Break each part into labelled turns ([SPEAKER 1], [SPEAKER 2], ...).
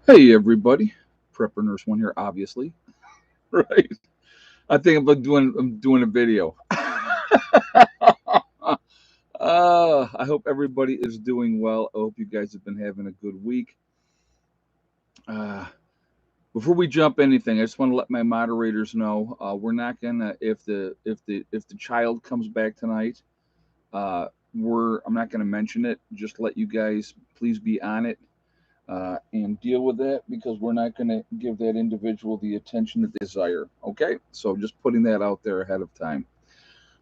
[SPEAKER 1] Hey everybody, Prepper Nurse One here, obviously, right? I think I'm doing a video. I hope everybody is doing well. I hope you guys have been having a good week. Uh, Before we jump anything, I just want to let my moderators know we're not gonna if the child comes back tonight. I'm not gonna mention it. Just let you guys please be on it and deal with that because we're not going to give that individual the attention that they desire. Okay? So just putting that out there ahead of time.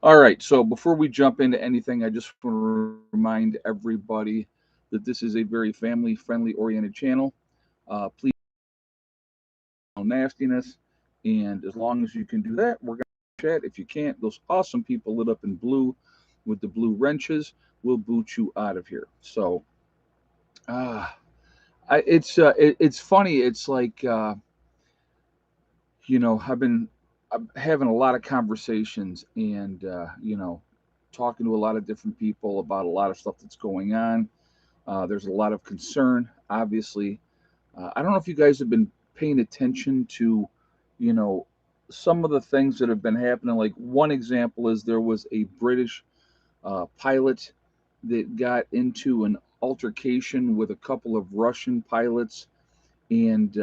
[SPEAKER 1] All right. So before we jump into anything, I just want to remind everybody that this is a very family friendly oriented channel. Please no nastiness. And as long as you can do that, we're going to chat. If you can't, those awesome people lit up in blue with the blue wrenches will boot you out of here. So, uh, it's funny. It's like I'm having a lot of conversations and talking to a lot of different people about a lot of stuff that's going on. There's a lot of concern, obviously. I don't know if you guys have been paying attention to, you know, some of the things that have been happening. Like one example is there was a British pilot that got into an altercation with a couple of Russian pilots, and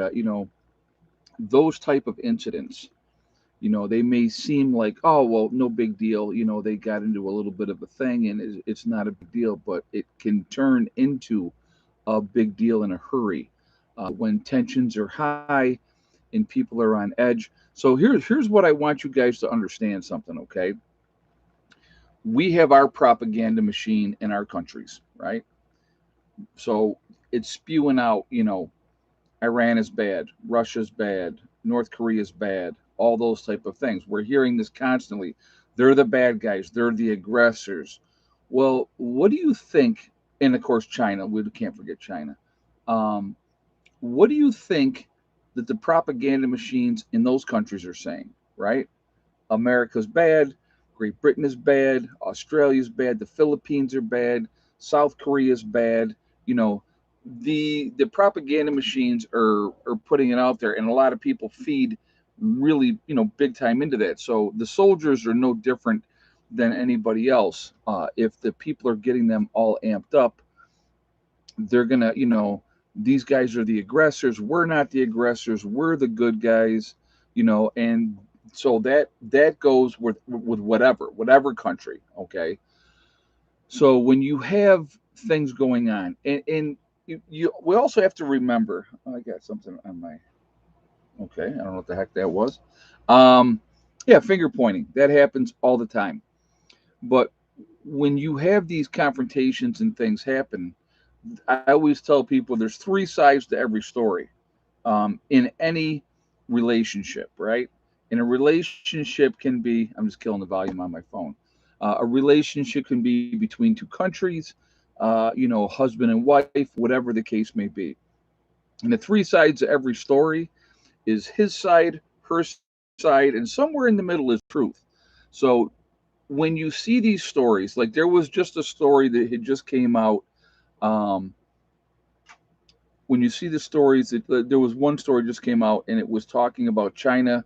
[SPEAKER 1] those type of incidents, they may seem like, oh, well, no big deal. They got into a little bit of a thing and it's not a big deal, but it can turn into a big deal in a hurry when tensions are high and people are on edge. So here's what I want you guys to understand something, okay? We have our propaganda machine in our countries, right? So it's spewing out, Iran is bad, Russia's bad, North Korea's bad, all those type of things. We're hearing this constantly. They're the bad guys, they're the aggressors. Well, what do you think? And of course, China, we can't forget China. Um, what do you think that the propaganda machines in those countries are saying, right? America's bad, Great Britain is bad, Australia's bad, the Philippines are bad, South Korea's bad. You know, the propaganda machines are putting it out there, and a lot of people feed really big time into that. So the soldiers are no different than anybody else. If the people are getting them all amped up, they're gonna these guys are the aggressors, we're not the aggressors, we're the good guys. And so that goes with whatever country. Okay, so when you have things going on, and we also have to remember, oh, I got something on my, okay, I don't know what the heck that was. um yeah, finger pointing, that happens all the time. But when you have these confrontations and things happen, I always tell people there's three sides to every story, in any relationship, right? And a relationship can be, I'm just killing the volume on my phone. A relationship can be between two countries, husband and wife, whatever the case may be. And the three sides of every story is his side, her side, and somewhere in the middle is truth. So when you see these stories, like there was just a story that had just came out. um, when you see the stories, there was one story just came out, and it was talking about China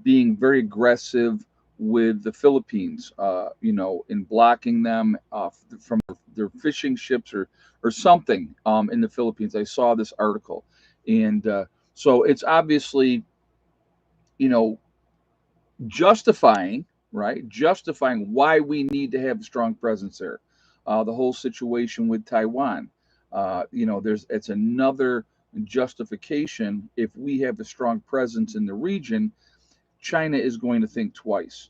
[SPEAKER 1] being very aggressive with the Philippines, in blocking them from their fishing ships or something in the Philippines. I saw this article, and so it's obviously, you know, justifying, right? Justifying why we need to have a strong presence there. The whole situation with Taiwan, there's it's another justification. If we have a strong presence in the region, China is going to think twice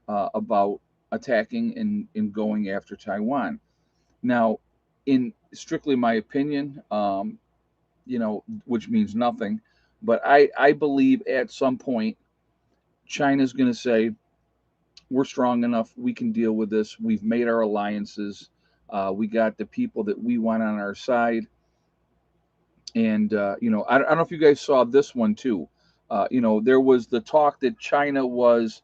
[SPEAKER 1] about attacking and going after Taiwan. Now, in strictly my opinion, which means nothing, but I believe at some point China's going to say, we're strong enough. We can deal with this. We've made our alliances. We got the people that we want on our side. And, I don't know if you guys saw this one too. There was the talk that China was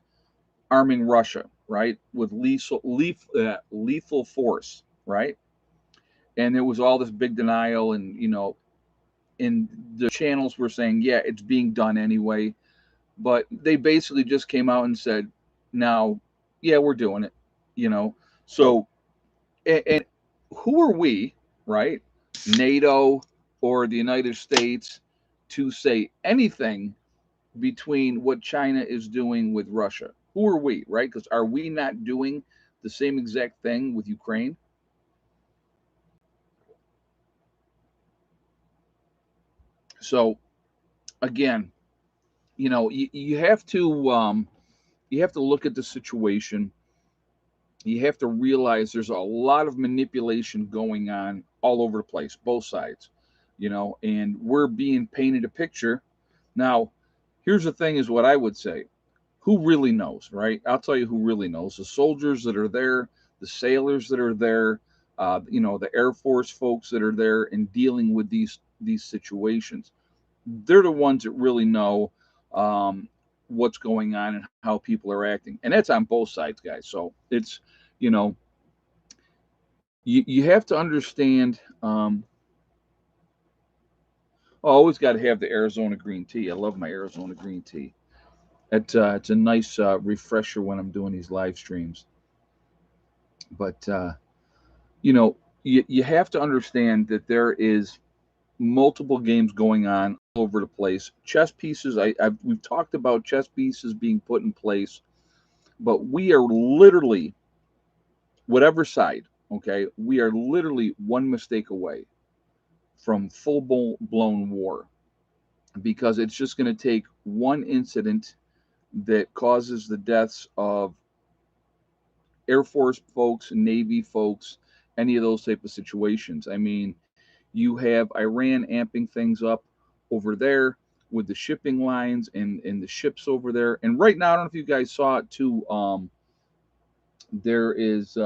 [SPEAKER 1] arming Russia, right, with lethal force, right? And there was all this big denial, and, and the channels were saying, yeah, it's being done anyway. But they basically just came out and said, now, yeah, we're doing it, you know. So, and who are we, right? NATO or the United States to say anything between what China is doing with Russia? Who are we, right? Because are we not doing the same exact thing with Ukraine? So again, you have to look at the situation. You have to realize there's a lot of manipulation going on all over the place, both sides, and we're being painted a picture. Now, here's the thing is what I would say. Who really knows, right? I'll tell you who really knows. The soldiers that are there, the sailors that are there, the Air Force folks that are there and dealing with these situations. They're the ones that really know um, what's going on and how people are acting, and that's on both sides, guys. So it's you know you have to understand. I always got to have the Arizona green tea. I love my Arizona green tea. It's a nice refresher when I'm doing these live streams. But you have to understand that there is multiple games going on all over the place. Chess pieces. We've talked about chess pieces being put in place, but we are literally whatever side. Okay, we are literally one mistake away from full blown war because it's just going to take one incident that causes the deaths of Air Force folks, Navy folks, any of those type of situations. I mean, you have Iran amping things up over there with the shipping lines and the ships over there. And right now, I don't know if you guys saw it too. There is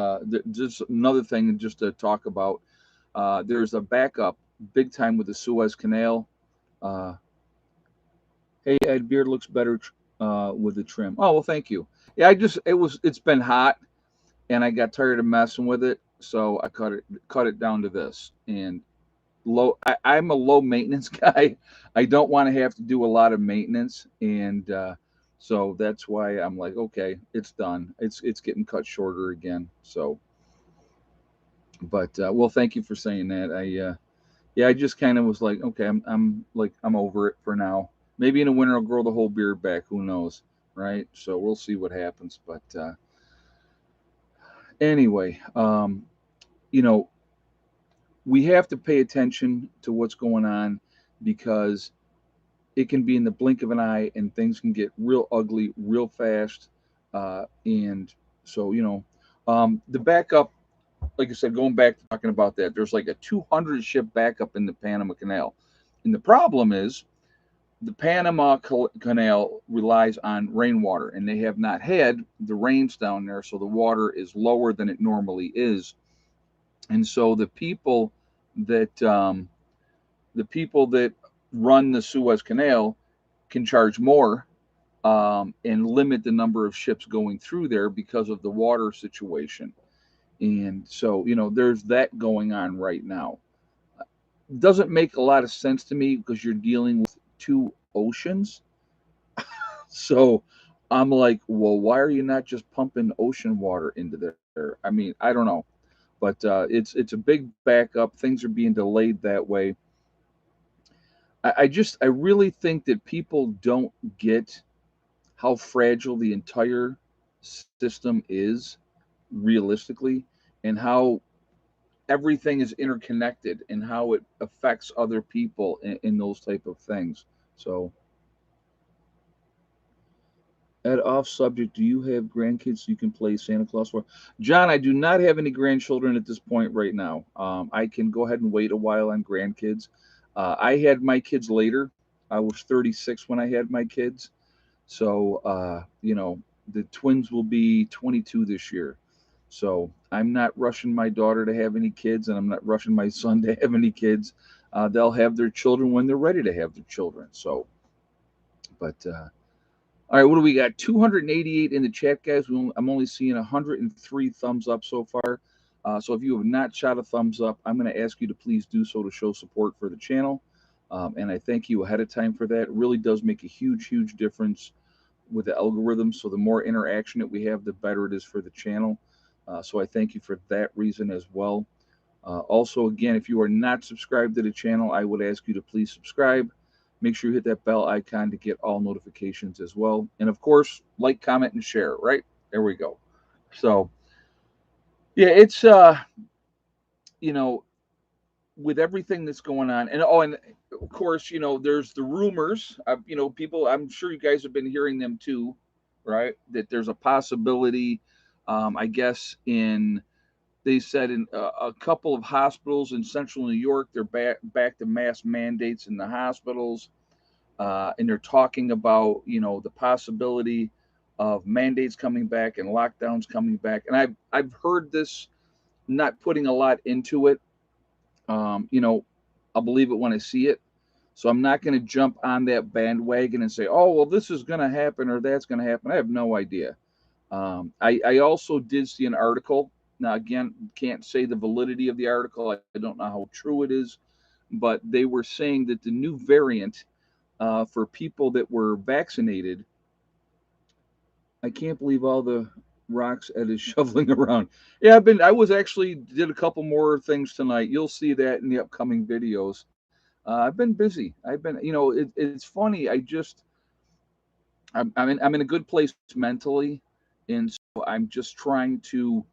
[SPEAKER 1] just another thing just to talk about. There's a backup big time with the Suez Canal. Uh, hey, Ed, beard looks better with the trim. Oh well, thank you. Yeah, it's been hot and I got tired of messing with it, so I cut it down to this. And I'm a low maintenance guy. I don't want to have to do a lot of maintenance, and so that's why I'm like, okay, it's done. It's getting cut shorter again. So, but well, thank you for saying that. Yeah, I just kind of was like, okay, I'm over it for now. Maybe in the winter I'll grow the whole beard back. Who knows, right? So we'll see what happens. But anyway, you know, we have to pay attention to what's going on because it can be in the blink of an eye and things can get real ugly real fast. And so, the backup, like I said, going back to talking about that, there's like a 200 ship backup in the Panama Canal. And the problem is the Panama Canal relies on rainwater, and they have not had the rains down there. So the water is lower than it normally is. And so that the people that run the Suez Canal can charge more and limit the number of ships going through there because of the water situation. And so, there's that going on right now. Doesn't make a lot of sense to me because you're dealing with two oceans. So I'm like, well, why are you not just pumping ocean water into there? I mean, I don't know, but it's a big backup. Things are being delayed that way. I really think that people don't get how fragile the entire system is realistically and how everything is interconnected and how it affects other people in those type of things. So at off subject, do you have grandkids so you can play Santa Claus for? John, I do not have any grandchildren at this point right now. I can go ahead and wait a while on grandkids. I had my kids later. I was 36 when I had my kids. So, the twins will be 22 this year. So I'm not rushing my daughter to have any kids, and I'm not rushing my son to have any kids. They'll have their children when they're ready to have their children. So, but all right, what do we got? 288 in the chat, guys. I'm only seeing 103 thumbs up so far. So if you have not shot a thumbs up, I'm going to ask you to please do so to show support for the channel. And I thank you ahead of time for that. It really does make a huge, huge difference with the algorithm. So the more interaction that we have, the better it is for the channel. So I thank you for that reason as well. Also, again, if you are not subscribed to the channel, I would ask you to please subscribe. Make sure you hit that bell icon to get all notifications as well. And of course, like, comment, and share, right? There we go. So, yeah, it's, you know, with everything that's going on, and oh, and of course, there's the rumors. People. I'm sure you guys have been hearing them too, right? That there's a possibility. I guess they said in a couple of hospitals in central New York, they're back to mass mandates in the hospitals, and they're talking about the possibility of mandates coming back and lockdowns coming back. And I've heard this, not putting a lot into it. I'll believe it when I see it. So I'm not going to jump on that bandwagon and say, oh, well, this is going to happen or that's going to happen. I have no idea. I also did see an article. Now, again, can't say the validity of the article. I don't know how true it is, but they were saying that the new variant for people that were vaccinated, I can't believe all the rocks Ed is shoveling around. Yeah, I was actually did a couple more things tonight. You'll see that in the upcoming videos. I've been busy. It's funny. I'm in a good place mentally, and so I'm just trying to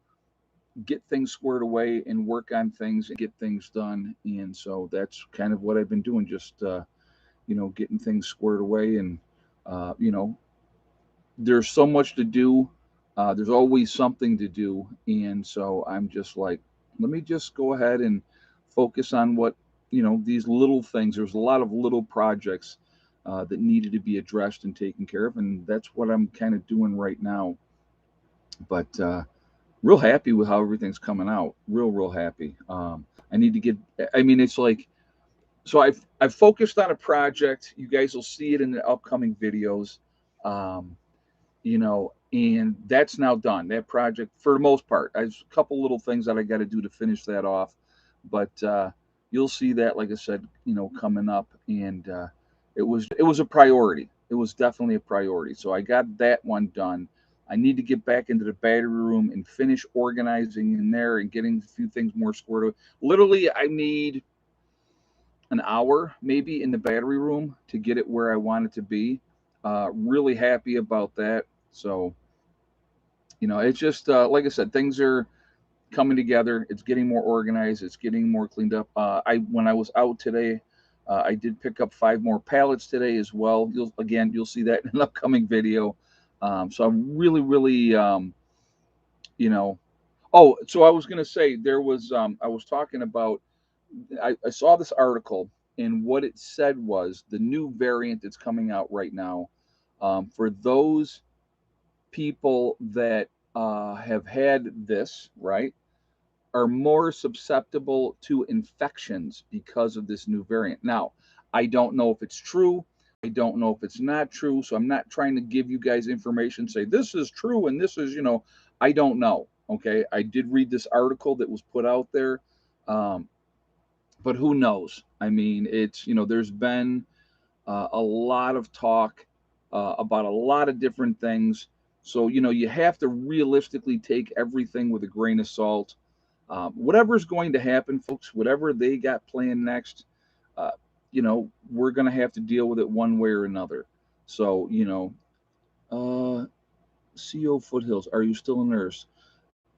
[SPEAKER 1] get things squared away and work on things and get things done. And so that's kind of what I've been doing, just getting things squared away. And uh, you know, there's so much to do. There's always something to do, and so I'm just like, let me just go ahead and focus on what these little things. There's a lot of little projects that needed to be addressed and taken care of, and that's what I'm kind of doing right now. But real happy with how everything's coming out. Real happy. I need to get. I mean, it's like, so I've focused on a project. You guys will see it in the upcoming videos. Um, and that's now done. That project, for the most part, there's a couple little things that I got to do to finish that off, but you'll see that, like I said, coming up, and it was a priority. It was definitely a priority. So I got that one done. I need to get back into the battery room and finish organizing in there and getting a few things more squared away. Literally, I need an hour maybe in the battery room to get it where I want it to be. Really happy about that. So, it's just like I said, things are coming together. It's getting more organized. It's getting more cleaned up. When I was out today, I did pick up 5 more pallets today as well. You'll see that in an upcoming video. So I'm really, really, you know. Oh, so I was gonna say there was. I was talking about. I saw this article, and what it said was the new variant that's coming out right now. For those people that have had this, right, are more susceptible to infections because of this new variant. Now, I don't know if it's true. I don't know if it's not true. So I'm not trying to give you guys information, say this is true and this is, I don't know. Okay. I did read this article that was put out there. Um, but who knows? I mean, there's been a lot of talk about a lot of different things. So, you have to realistically take everything with a grain of salt. Whatever's going to happen, folks, whatever they got planned next, uh, we're going to have to deal with it one way or another. So, CO Foothills, are you still a nurse?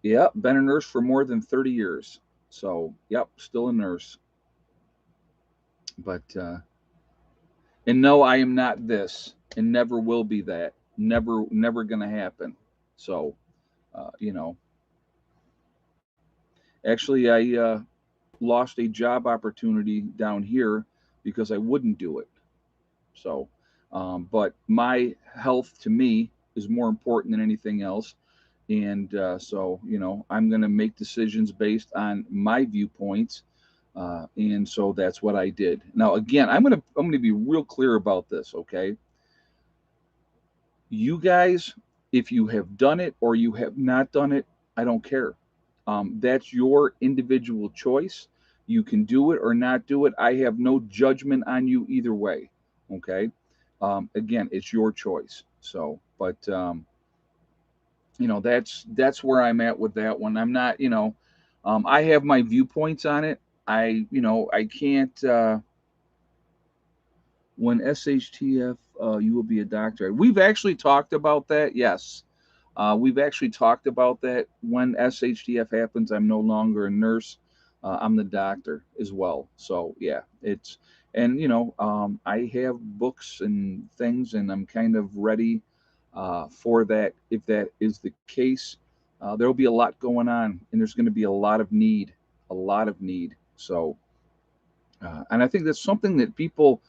[SPEAKER 1] Yep, been a nurse for more than 30 years. So, yep, still a nurse. But, and no, I am not this and never will be that. Never going to happen. So, uh, you know, actually, I lost a job opportunity down here because I wouldn't do it. So, but my health to me is more important than anything else. And so, I'm going to make decisions based on my viewpoints. And so that's what I did. Now, again, I'm gonna be real clear about this. Okay, you guys, if you have done it or you have not done it, I don't care. That's your individual choice. You can do it or not do it. I have no judgment on you either way. Okay. Again, it's your choice. So, but that's where I'm at with that one. I'm not, I have my viewpoints on it. I can't. When SHTF, you will be a doctor. We've actually talked about that. Yes, we've actually talked about that. When SHTF happens, I'm no longer a nurse. I'm the doctor as well. So yeah, and I have books and things, and I'm kind of ready for that. If that is the case, there'll be a lot going on, and there's going to be a lot of need. So, and I think that's something that people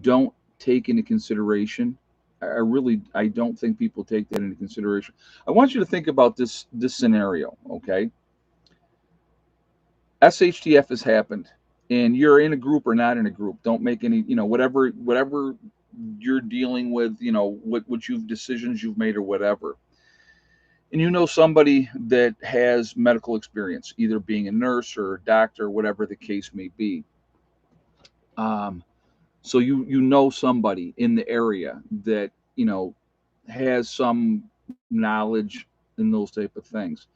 [SPEAKER 1] don't take into consideration. I don't think people take that into consideration. I want you to think about this scenario, okay? SHTF has happened, and you're in a group or not in a group. Don't make any, whatever you're dealing with, what you've decisions you've made or whatever. And you know somebody that has medical experience, either being a nurse or a doctor, whatever the case may be. Um, so you know somebody in the area that has some knowledge in those type of things.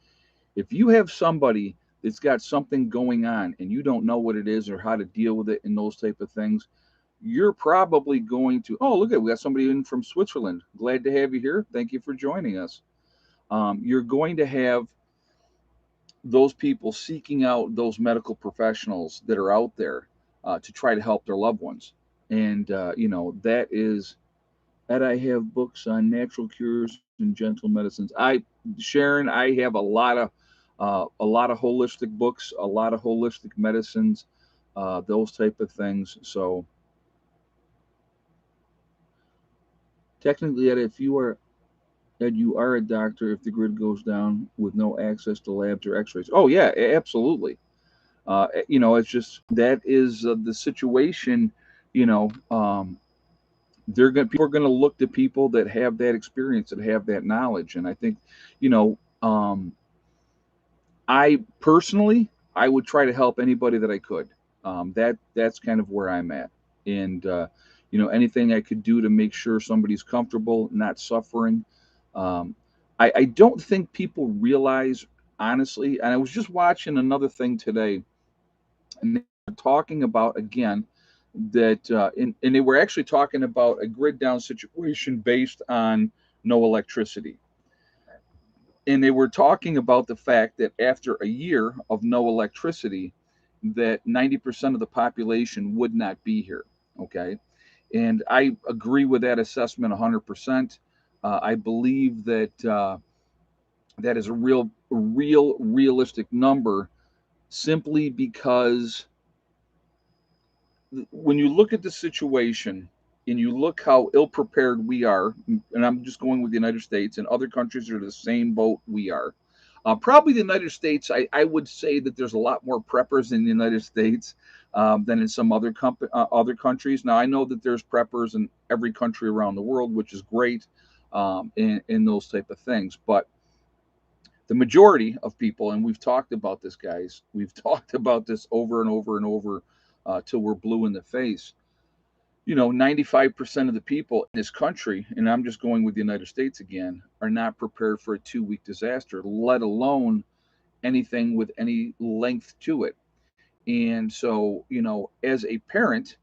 [SPEAKER 1] If you have somebody that's got something going on and you don't know what it is or how to deal with it and those type of things, you're probably going to, oh, look at, we got somebody in from Switzerland. Glad to have you here. Thank you for joining us. You're going to have those people seeking out those medical professionals that are out there to try to help their loved ones. And, that I have books on natural cures and gentle medicines. Sharon, I have a lot of holistic books, a lot of holistic medicines, those type of things. So technically, Ed, if you are Ed, you are a doctor if the grid goes down with no access to labs or X-rays. Oh yeah, absolutely. It's just that is the situation. You know, people are going to look to people that have that experience, that have that knowledge, and I think, you know, um, I personally, I would try to help anybody that I could. That's kind of where I'm at, and anything I could do to make sure somebody's comfortable, not suffering. Um, I don't think people realize, honestly, and I was just watching another thing today, and they were talking about again that, and they were actually talking about a grid down situation based on no electricity, and they were talking about the fact that after a year of no electricity, that 90% of the population would not be here. Okay, and I agree with that assessment 100%. I believe that that is a realistic number, simply because when you look at the situation and you look how ill prepared we are, and I'm just going with the United States, and other countries are the same boat we are. Probably the United States, I would say that there's a lot more preppers in the United States than in some other countries. Now, I know that there's preppers in every country around the world, which is great, in those type of things. But the majority of people, and we've talked about this, guys, we've talked about this over and over and over till we're blue in the face. 95% of the people in this country, and I'm just going with the United States again, are not prepared for a 2 week disaster, let alone anything with any length to it. And so, as a parent,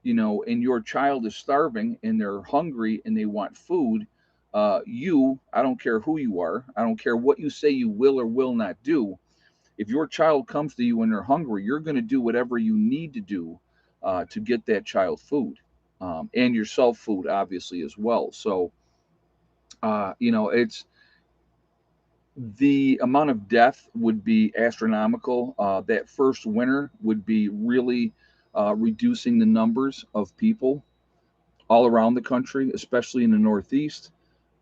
[SPEAKER 1] and your child is starving and they're hungry and they want food, I don't care who you are, I don't care what you say you will or will not do. If your child comes to you and they're hungry, you're going to do whatever you need to do to get that child food, and yourself food, obviously, as well. So, it's the amount of death would be astronomical. That first winter would be really reducing the numbers of people all around the country, especially in the Northeast.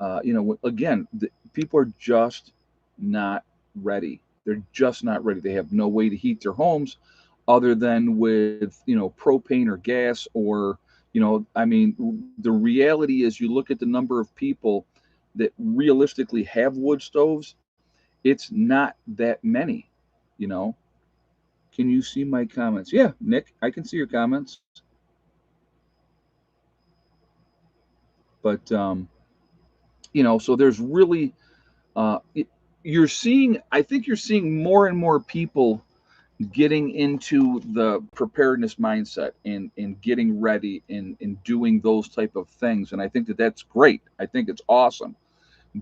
[SPEAKER 1] Again, people are just not ready. They're just not ready. They have no way to heat their homes other than with, propane or gas, or, I mean, the reality is, you look at the number of people that realistically have wood stoves, it's not that many, you know. Can you see my comments? Yeah, Nick, I can see your comments. But so there's really it, you're seeing. I think you're seeing more and more people getting into the preparedness mindset and getting ready and doing those type of things. And I think that that's great. I think it's awesome.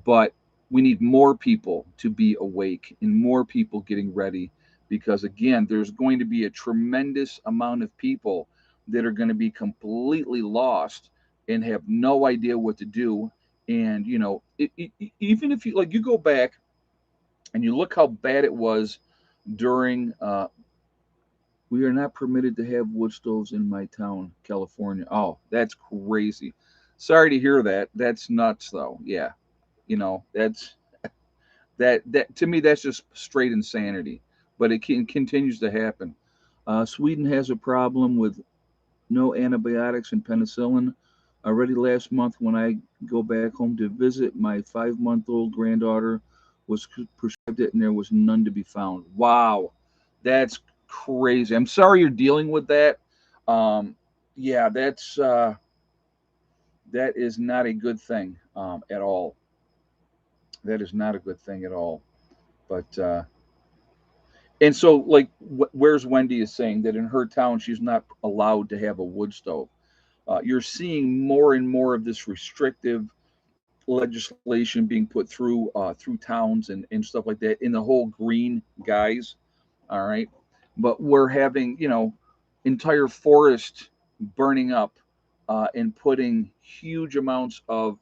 [SPEAKER 1] But we need more people to be awake and more people getting ready, because again, there's going to be a tremendous amount of people that are going to be completely lost and have no idea what to do. And even if you like, you go back and you look how bad it was during we are not permitted to have wood stoves in my town, California. Oh, that's crazy. Sorry to hear that. That's nuts though. Yeah. That's that to me, that's just straight insanity. But continues to happen. Sweden has a problem with no antibiotics and penicillin. Already last month, when I go back home to visit, my 5-month-old granddaughter was prescribed it, and there was none to be found. Wow, that's crazy. I'm sorry you're dealing with that. Um, yeah, that is not a good thing at all. That is not a good thing at all. But and so, like, where's Wendy is saying that in her town she's not allowed to have a wood stove. You're seeing more and more of this restrictive legislation being put through towns and stuff like that in the whole green guise. All right, but we're having entire forest burning up and putting huge amounts of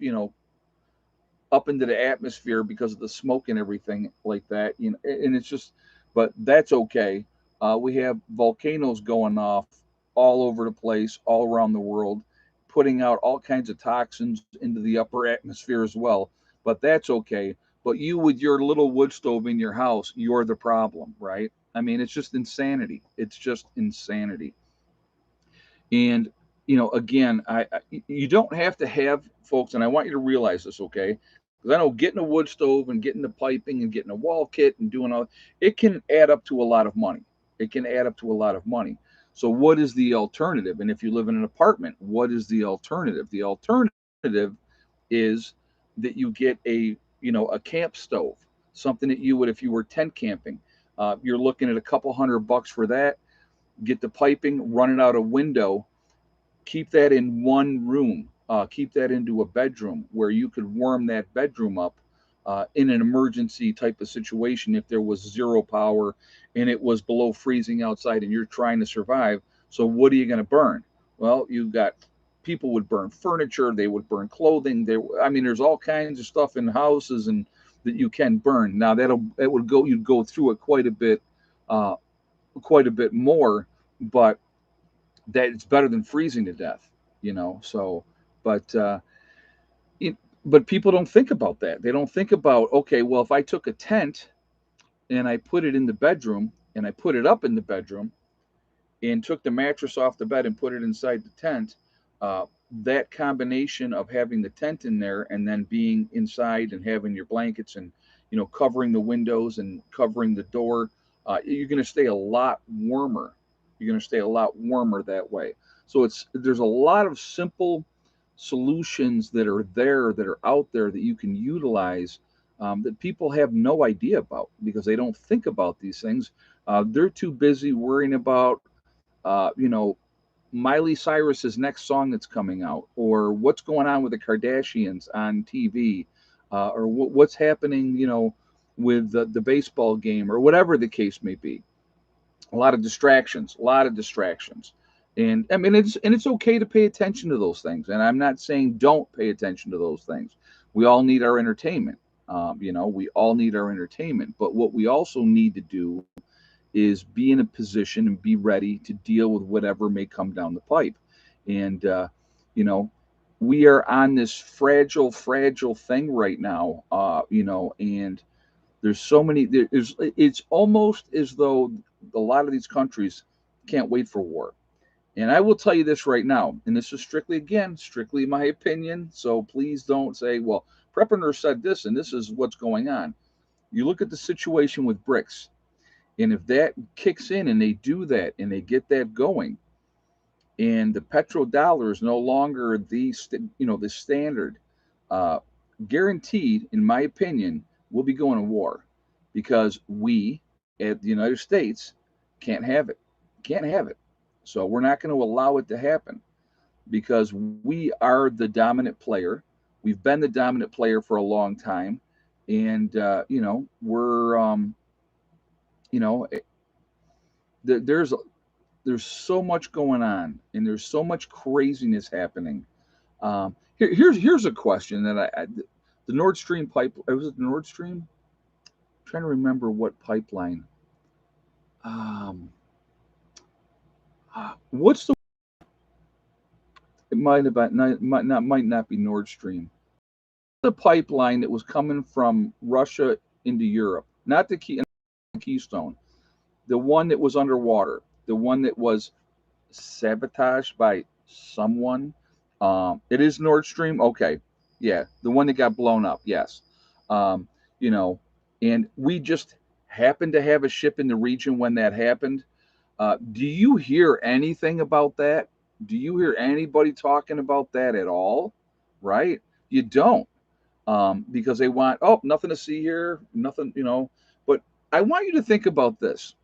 [SPEAKER 1] up into the atmosphere because of the smoke and everything like that. And it's just, but that's okay. We have volcanoes going off all over the place, all around the world, putting out all kinds of toxins into the upper atmosphere as well. But that's okay. But you, with your little wood stove in your house, you're the problem, right? I mean, it's just insanity. It's just insanity. And again, you don't have to have, folks, and I want you to realize this, okay? Because I know getting a wood stove and getting the piping and getting a wall kit and doing all, it can add up to a lot of money. It can add up to a lot of money. So what is the alternative? And if you live in an apartment, what is the alternative? The alternative is that you get a camp stove, something that you would if you were tent camping. You're looking at a couple $100 for that. Get the piping, run it out a window, keep that in one room, keep that into a bedroom where you could warm that bedroom up in an emergency type of situation if there was zero power and it was below freezing outside and you're trying to survive. So what are you going to burn? Well, you've got people would burn furniture, they would burn clothing. I mean, there's all kinds of stuff in houses and that you can burn. Now that would go you'd go through it uh, quite a bit more, but that it's better than freezing to death. So but it, but people don't think about that. They don't think about, okay, well, if I took a tent and I put it in the bedroom and I put it up in the bedroom and took the mattress off the bed and put it inside the tent, that combination of having the tent in there and then being inside and having your blankets and covering the windows and covering the door, you're going to stay a lot warmer. You're going to stay a lot warmer that way. So there's a lot of simple solutions that are out there that you can utilize, that people have no idea about because they don't think about these things. They're too busy worrying about Miley Cyrus's next song that's coming out, or what's going on with the Kardashians on TV, or what's happening, with the baseball game, or whatever the case may be. A lot of distractions. And I mean, it's okay to pay attention to those things. And I'm not saying don't pay attention to those things. We all need our entertainment. We all need our entertainment. But what we also need to do is be in a position and be ready to deal with whatever may come down the pipe. And you know, we are on this fragile thing right now. And there's so many. It's almost as though a lot of these countries can't wait for war. And I will tell you this right now, and this is strictly my opinion. So please don't say, well, Prepper said this and this is what's going on. You look at the situation with BRICS, And if that kicks in and they do that and they get that going, and the petrodollar is no longer the standard, uh, guaranteed, in my opinion, we'll be going to war because we at the United States can't have it. Can't have it. So we're not going to allow it to happen because we are the dominant player. We've been the dominant player for a long time, and we're you know there's so much going on, and there's so much craziness happening. Here's a question that the Nord Stream pipe. Was it the Nord Stream? I'm trying to remember what pipeline. Um, what's the? It might have been might not be Nord Stream. The pipeline that was coming from Russia into Europe, not the Keystone, the one that was underwater, the one that was sabotaged by someone. It is Nord Stream. Okay, yeah, the one that got blown up. Yes, um, you know, and we just happened to have a ship in the region when that happened. Do you hear anything about that? Do you hear anybody talking about that at all? Right? You don't, because they want, oh, nothing to see here, nothing. But I want you to think about this: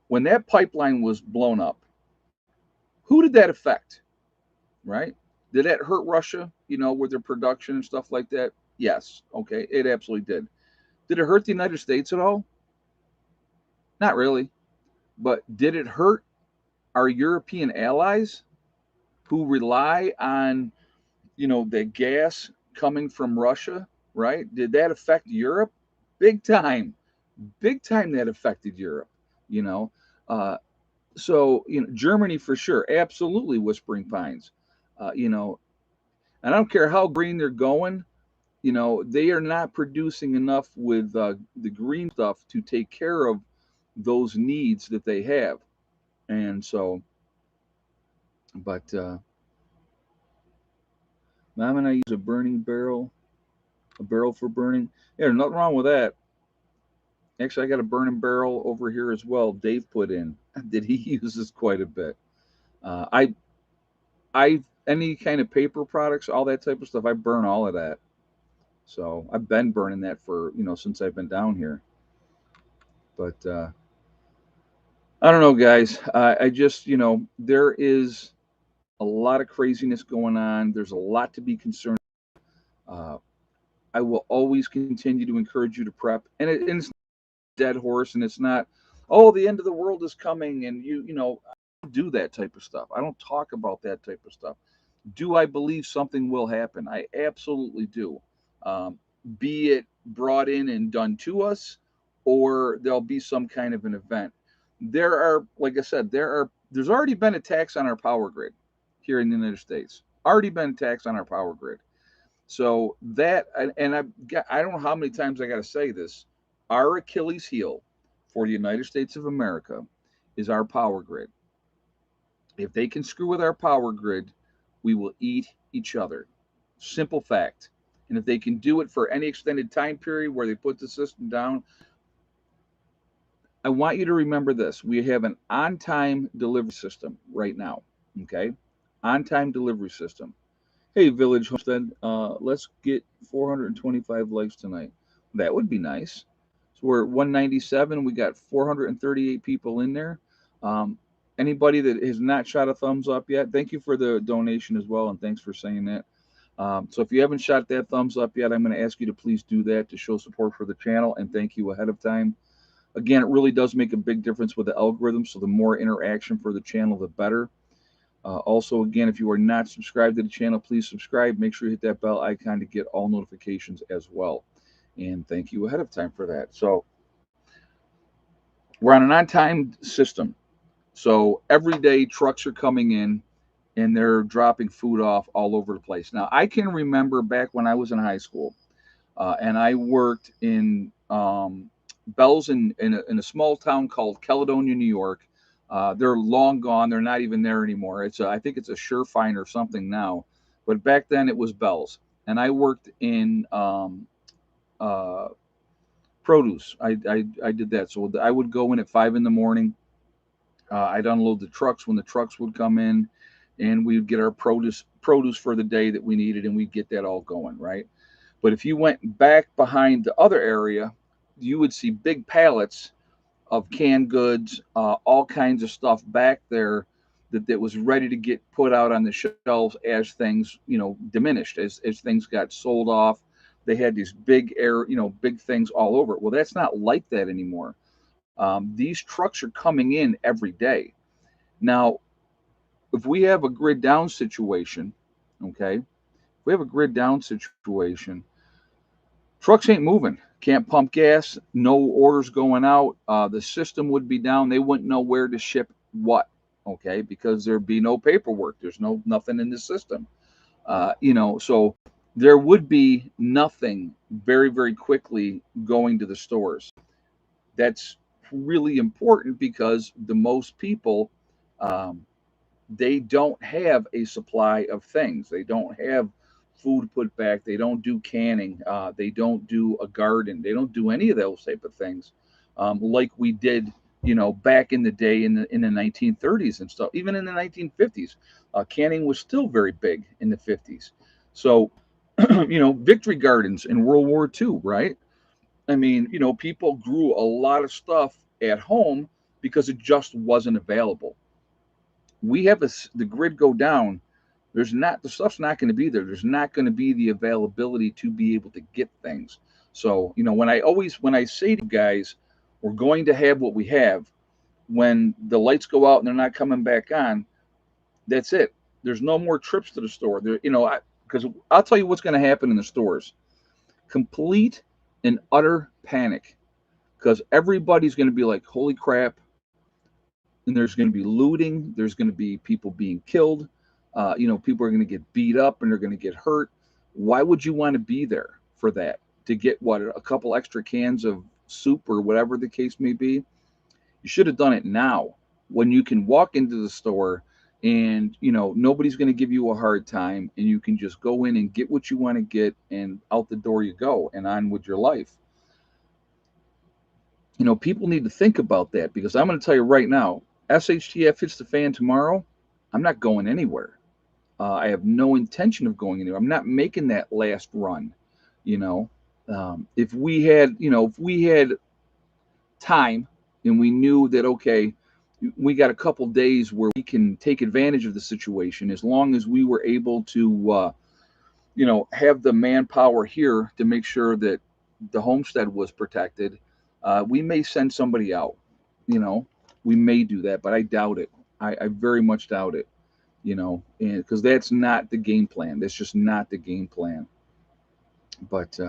[SPEAKER 1] when that pipeline was blown up, who did that affect? Right? Did that hurt Russia? With their production and stuff like that? Yes. Okay, it absolutely did. Did it hurt the United States at all? Not really. But did it hurt our European allies who rely on the gas coming from Russia? Right? Did that affect Europe? Big time. Big time that affected Europe. You know. Uh, so Germany for sure, absolutely whispering pines. You know, and I don't care how green they're going. They are not producing enough with the green stuff to take care of those needs that they have. And so, but Mom and I use a burning barrel, a barrel for burning. Yeah, there's nothing wrong with that. Actually, I got a burning barrel over here as well. Dave put in that he uses quite a bit. Uh, I, any kind of paper products, all that type of stuff, I burn all of that. So I've been burning that for since I've been down here. But I don't know, guys. I just there is a lot of craziness going on. There's a lot to be concerned. Uh, I will always continue to encourage you to prep, and it's not a dead horse, and it's not, oh, the end of the world is coming, and I don't do that type of stuff. I don't talk about that type of stuff. Do I believe something will happen? I absolutely do. Um, be it brought in and done to us, or there'll be some kind of an event. There are, like I said, there's already been attacks on our power grid here in the United States. Already been attacks on our power grid. So that, and I don't know how many times I got to say this. Our Achilles heel for the United States of America is our power grid. If they can screw with our power grid, we will eat each other. Simple fact. And if they can do it for any extended time period where they put the system down, I want you to remember this. We have an on time delivery system right now. Okay? On time delivery system. Hey, Village Homestead, let's get 425 likes tonight. That would be nice. So we're at 197. We got 438 people in there. Um, Anybody that has not shot a thumbs up yet, thank you for the donation as well, and thanks for saying that. So if you haven't shot that thumbs up yet, I'm going to ask you to please do that to show support for the channel, and thank you ahead of time. Again, it really does make a big difference with the algorithm, so the more interaction for the channel, the better. Also, again, if you are not subscribed to the channel, please subscribe. Make sure you hit that bell icon to get all notifications as well. And thank you ahead of time for that. So we're on an on-time system. So every day trucks are coming in and they're dropping food off all over the place. Now, I can remember back when I was in high school, and I worked in Bells in a small town called Caledonia, New York. They're long gone. They're not even there anymore. I think it's a Surefine or something now, but back then it was Bells. And I worked in uh, produce. I did that. So I would go in at 5 in the morning. I'd unload the trucks when the trucks would come in, and we'd get our produce for the day that we needed, and we'd get that all going, right? But if you went back behind the other area, you would see big pallets of canned goods, all kinds of stuff back there that was ready to get put out on the shelves as things, diminished, as things got sold off. They had these big things all over it. Well, that's not like that anymore. These trucks are coming in every day. Now, if we have a grid down situation, okay, if we have a grid down situation, trucks ain't moving. Can't pump gas. No orders going out. The system would be down. They wouldn't know where to ship what. Okay, because there'd be no paperwork. There's nothing in the system. So there would be nothing very, very quickly going to the stores. That's really important because the most people, um, they don't have a supply of things. They don't have food put back. They don't do canning. They don't do a garden. They don't do any of those type of things, like we did, back in the day in the 1930s and stuff. Even in the 1950s, canning was still very big in the 50s. So, victory gardens in World War II, right? I mean, people grew a lot of stuff at home because it just wasn't available. We have the grid go down. The stuff's not going to be there. There's not going to be the availability to be able to get things. So, when I say to guys, we're going to have what we have, when the lights go out and they're not coming back on, that's it. There's no more trips to the store. Because I'll tell you what's going to happen in the stores: complete and utter panic, because everybody's going to be like, holy crap. And there's going to be looting. There's going to be people being killed. People are going to get beat up and they're going to get hurt. Why would you want to be there for that? To get what, a couple extra cans of soup or whatever the case may be? You should have done it now, when you can walk into the store and nobody's going to give you a hard time, and you can just go in and get what you want to get, and out the door you go and on with your life. People need to think about that, because I'm going to tell you right now, SHTF hits the fan tomorrow, I'm not going anywhere. I have no intention of going anywhere. I'm not making that last run. You know, if we had time, and we knew that, okay, we got a couple days where we can take advantage of the situation, as long as we were able to, have the manpower here to make sure that the homestead was protected. We may send somebody out. You know, we may do that, but I doubt it. I very much doubt it. And because that's not the game plan. That's just not the game plan. But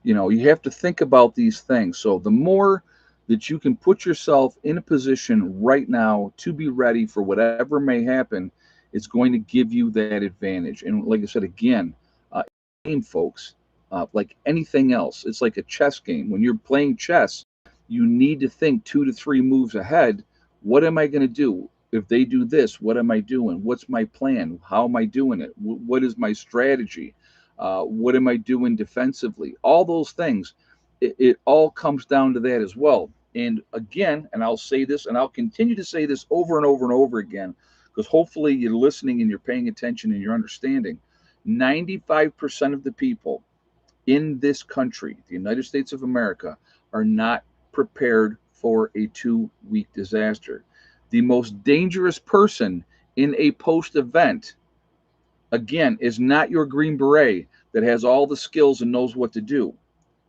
[SPEAKER 1] you have to think about these things. So the more that you can put yourself in a position right now to be ready for whatever may happen, it's going to give you that advantage. And like I said again, game, folks, like anything else, it's like a chess game. When you're playing chess, you need to think 2 to 3 moves ahead. What am I going to do? If they do this, what am I doing? What's my plan? How am I doing it? What is my strategy? What am I doing defensively? All those things, it all comes down to that as well. And again, and I'll say this, and I'll continue to say this over and over and over again, because hopefully you're listening and you're paying attention and you're understanding. 95% of the people in this country, the United States of America, are not prepared for a 2-week disaster. The most dangerous person in a post event, again, is not your Green Beret that has all the skills and knows what to do.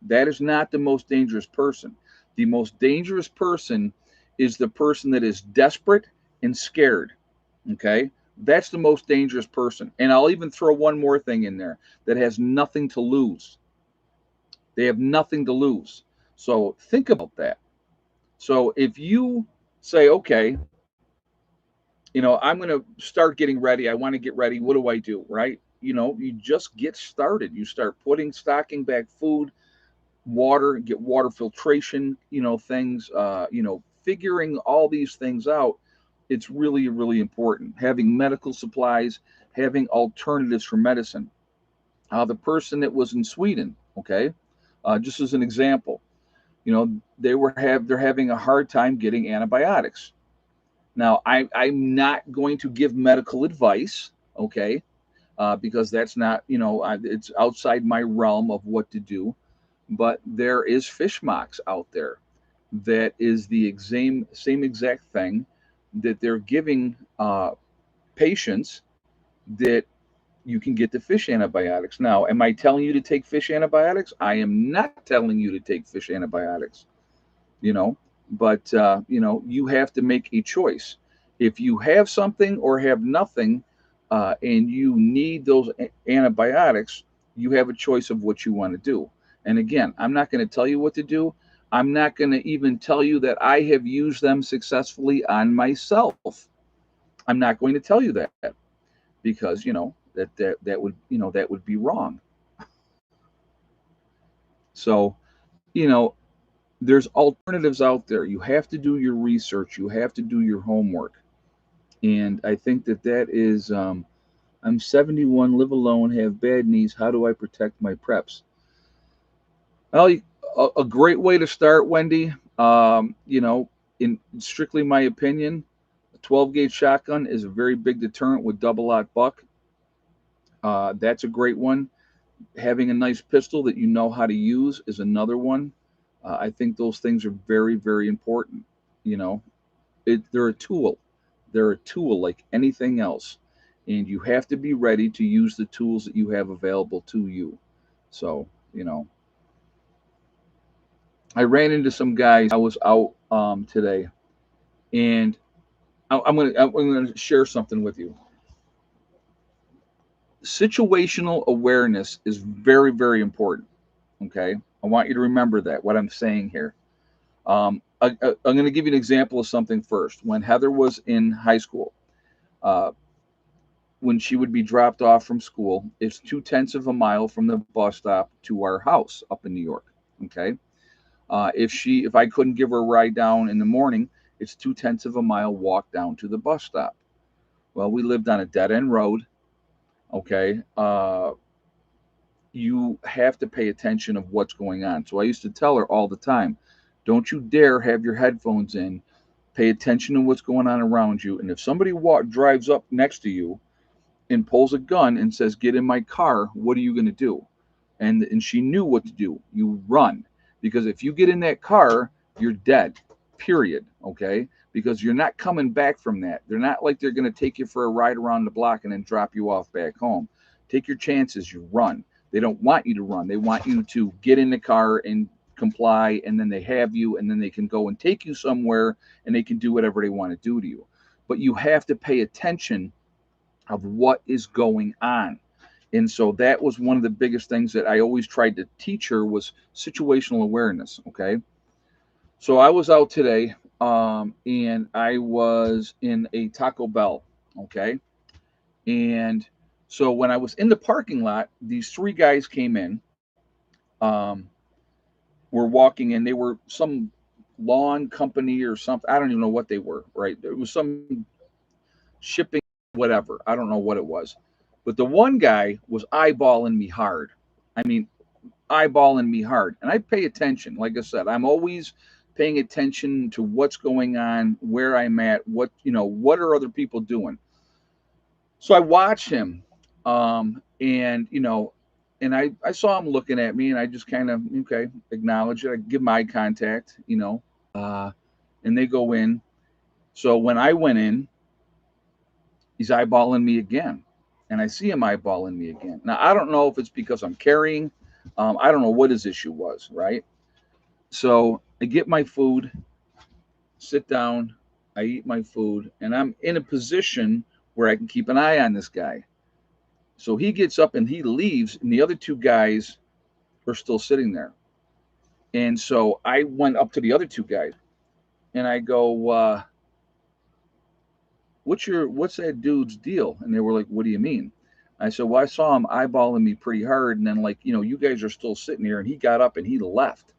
[SPEAKER 1] That is not the most dangerous person. The most dangerous person is the person that is desperate and scared. Okay? That's the most dangerous person. And I'll even throw one more thing in there: that has nothing to lose. They have nothing to lose. So think about that. So if you say, okay, I'm going to start getting ready. I want to get ready. What do I do? Right? You just get started. You start stocking back food, water, get water filtration, things, figuring all these things out. It's really, really important. Having medical supplies, having alternatives for medicine. The person that was in Sweden, okay, just as an example, You know, they're having a hard time getting antibiotics. Now, I'm not going to give medical advice, okay, because that's not, it's outside my realm of what to do. But there is fish mox out there that is the same exact thing that they're giving patients, that you can get the fish antibiotics. Now, am I telling you to take fish antibiotics? I am not telling you to take fish antibiotics, you know, but, you have to make a choice. If you have something or have nothing, and you need those antibiotics, you have a choice of what you want to do. And again, I'm not going to tell you what to do. I'm not going to even tell you that I have used them successfully on myself. I'm not going to tell you that, because that would be wrong. So, you know, there's alternatives out there. You have to do your research. You have to do your homework. And I think that is, I'm 71, live alone, have bad knees. How do I protect my preps? Well, a great way to start, Wendy, in strictly my opinion, a 12 gauge shotgun is a very big deterrent with double aught buck. That's a great one. Having a nice pistol that you know how to use is another one. I think those things are very, very important. You know, they're a tool. They're a tool like anything else, and you have to be ready to use the tools that you have available to you. So, you know, I ran into some guys. I was out today, and I'm gonna share something with you. Situational awareness is very, very important. Okay, I want you to remember that what I'm saying here. I'm going to give you an example of something first. When Heather was in high school, uh, when she would be dropped off from school, it's 2/10 of a mile from the bus stop to our house up in New York. Okay, if I couldn't give her a ride down in the morning, it's 2/10 of a mile walk down to the bus stop. Well, we lived on a dead end road. Okay, you have to pay attention of what's going on. So I used to tell her all the time, don't you dare have your headphones in. Pay attention to what's going on around you. And if somebody drives up next to you and pulls a gun and says, "Get in my car," what are you going to do? And she knew what to do. You run, because if you get in that car, you're dead. Period. Okay, because you're not coming back from that. They're not like they're going to take you for a ride around the block and then drop you off back home. Take your chances. You run. They don't want you to run. They want you to get in the car and comply, and then they have you, and then they can go and take you somewhere, and they can do whatever they want to do to you. But you have to pay attention of what is going on. And so that was one of the biggest things that I always tried to teach her, was situational awareness. Okay, so I was out today, and I was in a Taco Bell. Okay, and so when I was in the parking lot, these three guys came in, um, were walking in. They were some lawn company or something. I don't even know what they were. Right, it was some shipping, whatever. I don't know what it was. But the one guy was eyeballing me hard. I mean, eyeballing me hard. And I pay attention. Like I said, I'm always paying attention to what's going on, where I'm at, what are other people doing. So I watched him, and I saw him looking at me, and I just kind of, okay, acknowledge it. I give him eye contact, uh, and they go in. So when I went in, he's eyeballing me again, and I see him eyeballing me again. Now I don't know if it's because I'm carrying. I don't know what his issue was, right? So I get my food, sit down, I eat my food, and I'm in a position where I can keep an eye on this guy. So he gets up and he leaves, and the other two guys are still sitting there. And so I went up to the other two guys, and I go, "What's that dude's deal?" And they were like, "What do you mean?" I said, "Well, I saw him eyeballing me pretty hard, and then, like, you guys are still sitting here," and he got up and he left.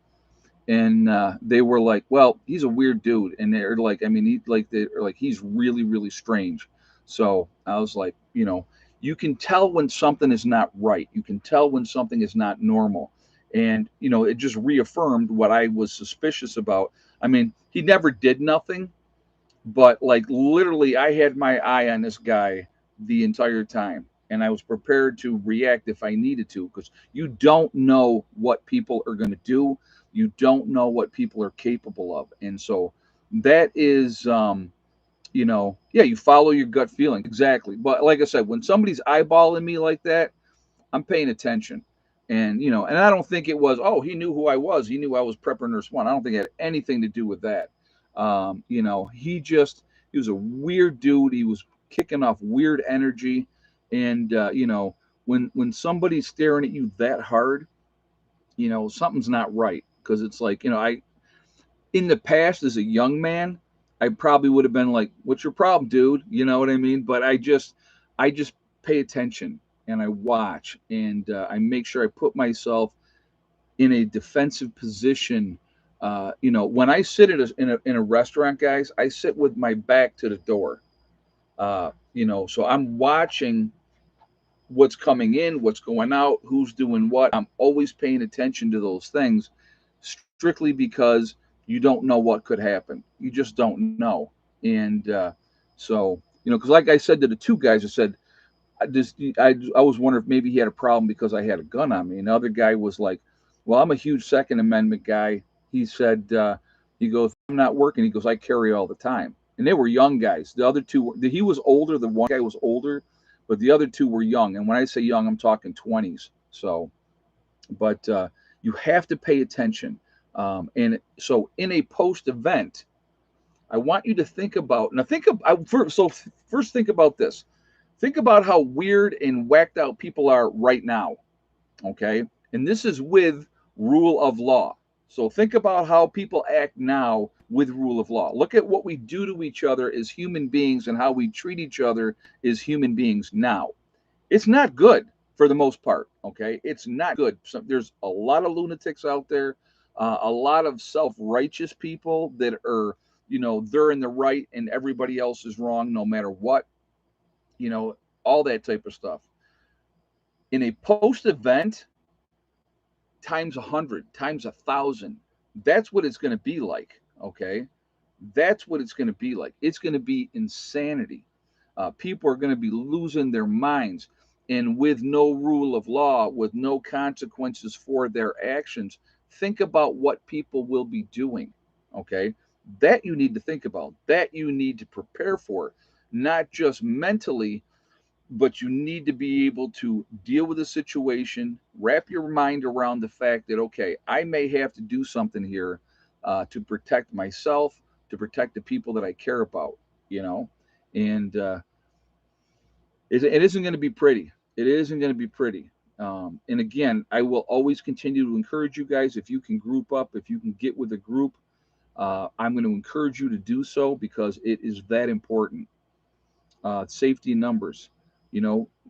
[SPEAKER 1] And they were like, "Well, he's a weird dude," and they're like, I mean, they're like, he's really, really strange. So I was like, you can tell when something is not right. You can tell when something is not normal. And, it just reaffirmed what I was suspicious about. I mean, he never did nothing, but like literally, I had my eye on this guy the entire time. And I was prepared to react if I needed to, because you don't know what people are going to do. You don't know what people are capable of. And so that is, yeah, you follow your gut feeling. Exactly. But like I said, when somebody's eyeballing me like that, I'm paying attention. And, and I don't think it was, oh, he knew who I was. He knew I was Prepper Nurse One. I don't think it had anything to do with that. He was a weird dude. He was kicking off weird energy. And, when somebody's staring at you that hard, something's not right. Because it's like, in the past as a young man, I probably would have been like, "What's your problem, dude?" You know what I mean? But I just pay attention and I watch and I make sure I put myself in a defensive position. When I sit in a restaurant, guys, I sit with my back to the door. So I'm watching what's coming in, what's going out, who's doing what. I'm always paying attention to those things strictly because you don't know what could happen. You just don't know. And because like I said to the two guys, I said, I was wondering if maybe he had a problem because I had a gun on me. And the other guy was like, well, I'm a huge Second Amendment guy. He said, he goes, I'm not working. He goes, I carry all the time. And they were young guys. The other two, he was older. The one guy was older, but the other two were young. And when I say young, I'm talking 20s. So, but you have to pay attention. And so in a post event, I want you to think about, now think of, first think about this. Think about how weird and whacked out people are right now. Okay. And this is with rule of law. So think about how people act now with rule of law. Look at what we do to each other as human beings and how we treat each other as human beings now. It's not good for the most part. Okay. It's not good. There's a lot of lunatics out there, a lot of self righteous people that are, they're in the right and everybody else is wrong no matter what, you know, all that type of stuff. In a post event, times 100, times 1,000, that's what it's going to be like. Okay. That's what it's going to be like. It's going to be insanity. People are going to be losing their minds. And with no rule of law, with no consequences for their actions, think about what people will be doing. Okay. That you need to think about, that you need to prepare for, not just mentally, but you need to be able to deal with the situation, wrap your mind around the fact that, okay, I may have to do something here to protect myself, to protect the people that I care about, you know, and it isn't going to be pretty. It isn't going to be pretty. And again, I will always continue to encourage you guys, if you can group up, if you can get with a group, I'm going to encourage you to do so because it is that important. Safety in numbers.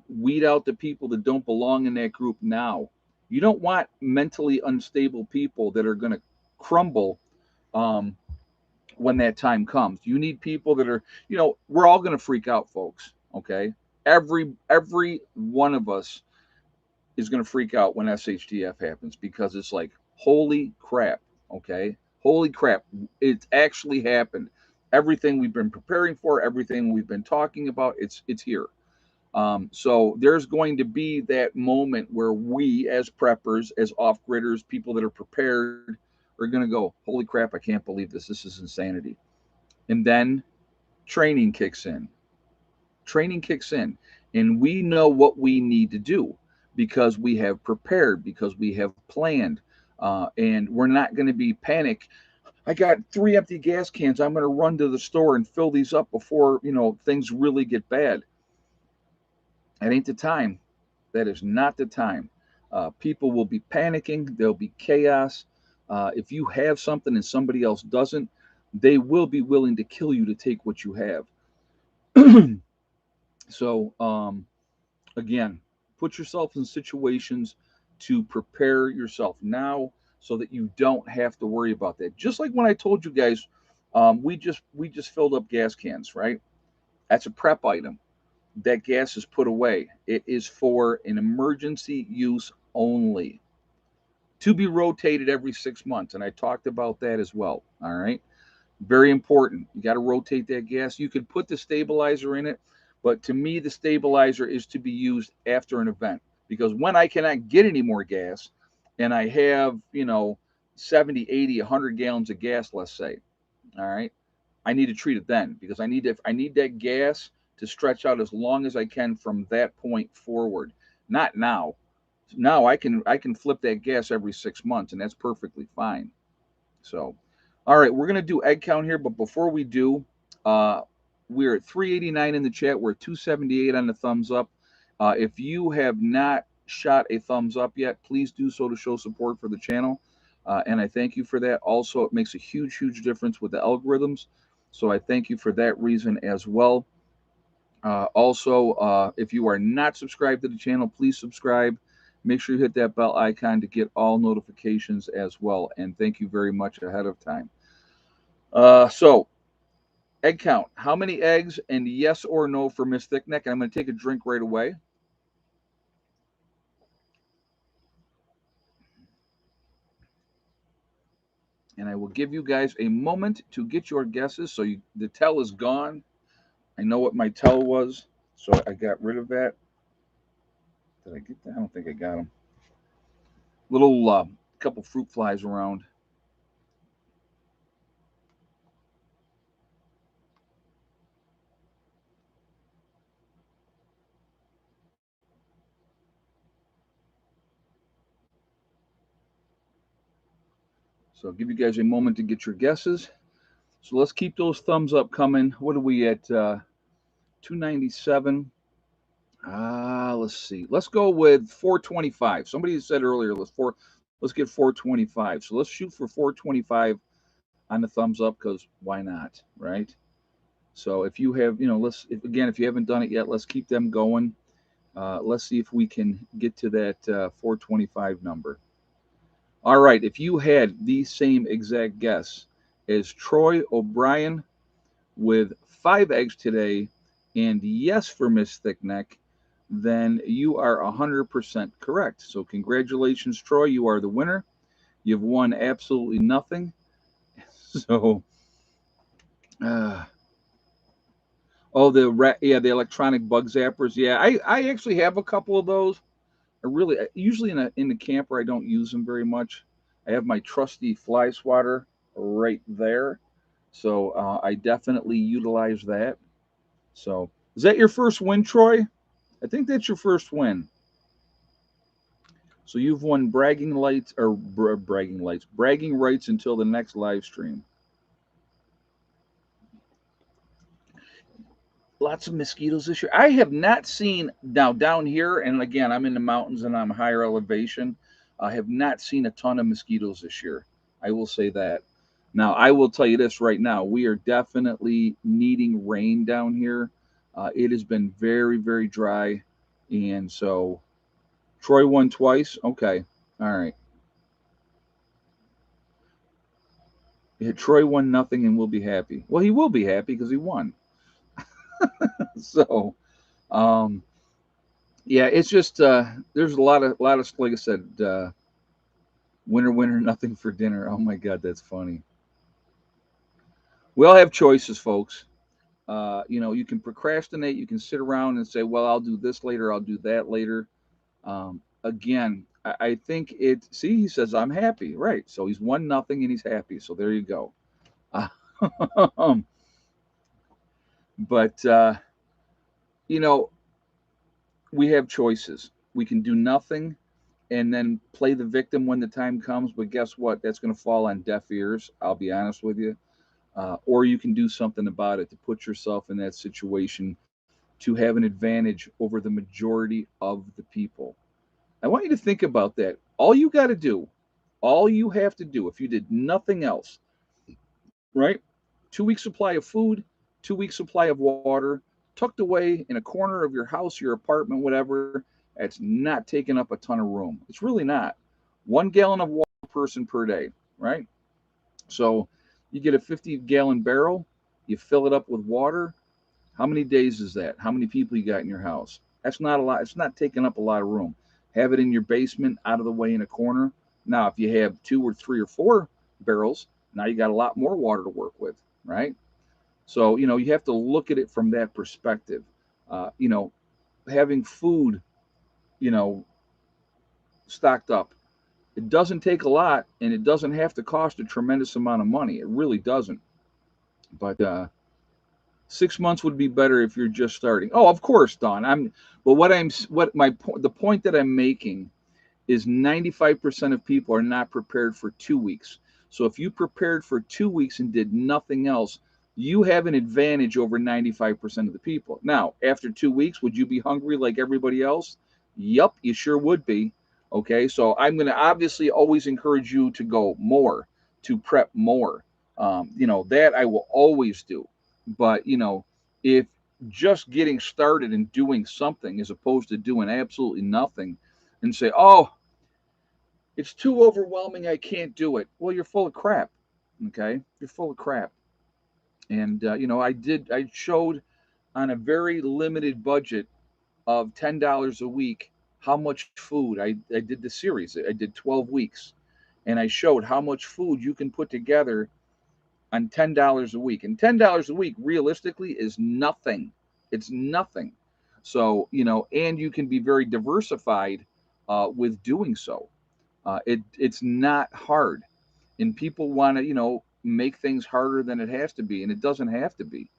[SPEAKER 1] Weed out the people that don't belong in that group now. You don't want mentally unstable people that are going to crumble um, when that time comes. You need people that are, we're all going to freak out, folks. Okay, every one of us is going to freak out when SHTF happens because it's like, holy crap. Okay, holy crap, it's actually happened. Everything we've been preparing for, everything we've been talking about, it's here. So there's going to be that moment where we, as preppers, as off gridders, people that are prepared, are going to go, holy crap, I can't believe this. This is insanity. And then training kicks in. Training kicks in. And we know what we need to do because we have prepared, because we have planned. And we're not going to be panic. I got 3 empty gas cans. I'm going to run to the store and fill these up before, things really get bad. That ain't the time. That is not the time. People will be panicking. There'll be chaos. If you have something and somebody else doesn't, they will be willing to kill you to take what you have. So, again, put yourself in situations to prepare yourself now so that you don't have to worry about that. Just like when I told you guys, we just filled up gas cans, right? That's a prep item. That gas is put away. It is for an emergency use only. to be rotated every 6 months. And I talked about that as well. All right. Very important. You got to rotate that gas. You could put the stabilizer in it, but to me, the stabilizer is to be used after an event, because when I cannot get any more gas and I have, 70, 80, 100 gallons of gas, let's say, all right, I need to treat it then, because I need that gas to stretch out as long as I can from that point forward. Not now. Now I can flip that gas every 6 months, and that's perfectly fine. So, all right, we're gonna do egg count here, but before we do, uh, we're at 389 in the chat. We're at 278 on the thumbs up. If you have not shot a thumbs up yet, please do so to show support for the channel, and I thank you for that. Also, it makes a huge, huge difference with the algorithms, so I thank you for that reason as well. Also, if you are not subscribed to the channel, please subscribe. Make sure you hit that bell icon to get all notifications as well. And thank you very much ahead of time. So, egg count. How many eggs? And yes or no for Miss Thickneck. And I'm going to take a drink right away. And I will give you guys a moment to get your guesses. So the tell is gone. I know what my tell was, so I got rid of that. Did I get that? I don't think I got them. Little couple fruit flies around. So I'll give you guys a moment to get your guesses. So let's keep those thumbs up coming. What are we at? 297. Let's see. Let's go with 425. Somebody said earlier, let's get 425. So let's shoot for 425 on the thumbs up, because why not, right? So if you have, if you haven't done it yet, let's keep them going. Let's see if we can get to that 425 number. All right. If you had the same exact guess as Troy O'Brien with 5 eggs today, and yes for Miss Thickneck, then you are 100% correct. So congratulations, Troy. You are the winner. You've won absolutely nothing. So, the electronic bug zappers. Yeah, I actually have a couple of those. I really usually in the camper I don't use them very much. I have my trusty fly swatter right there, so I definitely utilize that. So, is that your first win, Troy? I think that's your first win. So you've won bragging rights until the next live stream. Lots of mosquitoes this year. I have not seen now down here, and again, I'm in the mountains and I'm higher elevation. I have not seen a ton of mosquitoes this year. I will say that. Now, I will tell you this right now: we are definitely needing rain down here. It has been very, very dry, and so Troy won twice. Okay, all right. Yeah, Troy won nothing, and we'll be happy. Well, he will be happy because he won. So, um, yeah, it's just there's a lot of like I said, winner winner nothing for dinner. Oh my God, that's funny. We all have choices, folks. You can procrastinate. You can sit around and say, "Well, I'll do this later. I'll do that later." Again, I think it. See, he says I'm happy, right? So he's won nothing and he's happy. So there you go. But you know, we have choices. We can do nothing and then play the victim when the time comes. But guess what? That's going to fall on deaf ears. I'll be honest with you. Or you can do something about it to put yourself in that situation to have an advantage over the majority of the people. I want you to think about that. All you have to do, if you did nothing else, right? 2 weeks supply of food, 2 weeks supply of water, tucked away in a corner of your house, your apartment, whatever. It's not taking up a ton of room. It's really not. 1 gallon of water per person per day, right? So you get a 50-gallon barrel, you fill it up with water. How many days is that? How many people you got in your house? That's not a lot. It's not taking up a lot of room. Have it in your basement, out of the way in a corner. Now, if you have 2 or 3 or 4 barrels, now you got a lot more water to work with, right? So, you have to look at it from that perspective. Uh, you know, Having food, you know, stocked up, it doesn't take a lot, and it doesn't have to cost a tremendous amount of money. It really doesn't. But 6 months would be better if you're just starting. Oh, of course, Don. But the point that I'm making is 95% of people are not prepared for 2 weeks. So if you prepared for 2 weeks and did nothing else, you have an advantage over 95% of the people. Now, after 2 weeks, would you be hungry like everybody else? Yup, you sure would be. Okay, so I'm going to obviously always encourage you to go more, to prep more. That I will always do. But, if just getting started and doing something as opposed to doing absolutely nothing and say, oh, it's too overwhelming, I can't do it. Well, you're full of crap. Okay, you're full of crap. And I showed on a very limited budget of $10 a week how much food I did the series. I did 12 weeks, and I showed how much food you can put together on $10 a week. And $10 a week realistically is nothing. It's nothing. So, and you can be very diversified with doing so. It's not hard, and people want to make things harder than it has to be, and it doesn't have to be.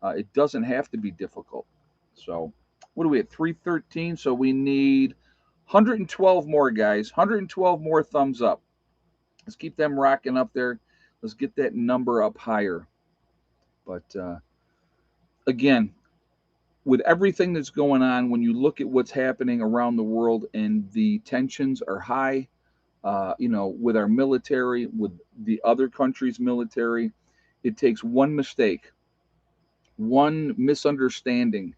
[SPEAKER 1] It doesn't have to be difficult. So, what are we at? 313. So we need 112 more guys. 112 more thumbs up. Let's keep them rocking up there. Let's get that number up higher. But again, with everything that's going on, when you look at what's happening around the world and the tensions are high, with our military, with the other countries' military, it takes one mistake, one misunderstanding,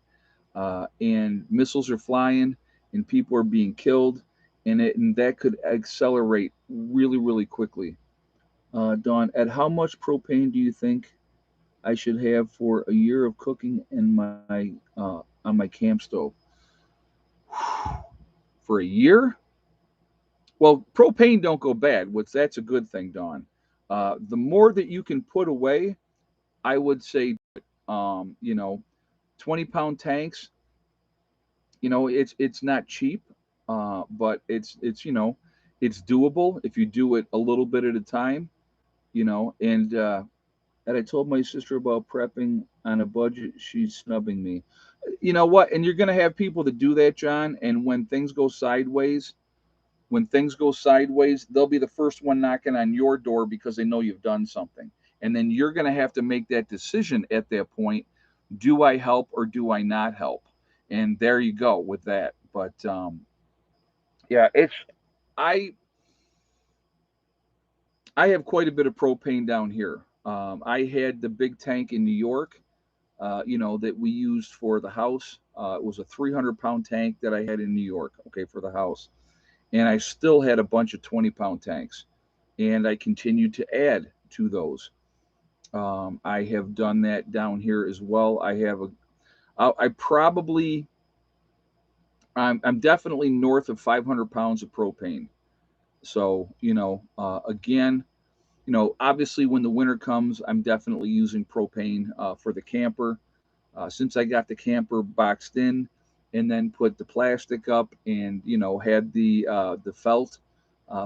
[SPEAKER 1] and missiles are flying and people are being killed, and that could accelerate really, really quickly. Dawn, at how much propane do you think I should have for a year of cooking in my on my camp stove? For a year? Well, propane don't go bad, which that's a good thing, Dawn. The more that you can put away, I would say, 20-pound tanks. It's not cheap, but it's doable if you do it a little bit at a time. And I told my sister about prepping on a budget. She's snubbing me. You know what? And you're going to have people that do that, John. And when things go sideways, they'll be the first one knocking on your door because they know you've done something. And then you're going to have to make that decision at that point. Do I help or do I not help? And there you go with that. But yeah, I I have quite a bit of propane down here. I had the big tank in New York, that we used for the house. It was a 300-pound tank that I had in New York, okay, for the house. And I still had a bunch of 20-pound tanks, and I continued to add to those. I have done that down here as well. I probably, I'm definitely north of 500 pounds of propane. So, again, obviously when the winter comes, I'm definitely using propane for the camper. Since I got the camper boxed in and then put the plastic up and had the felt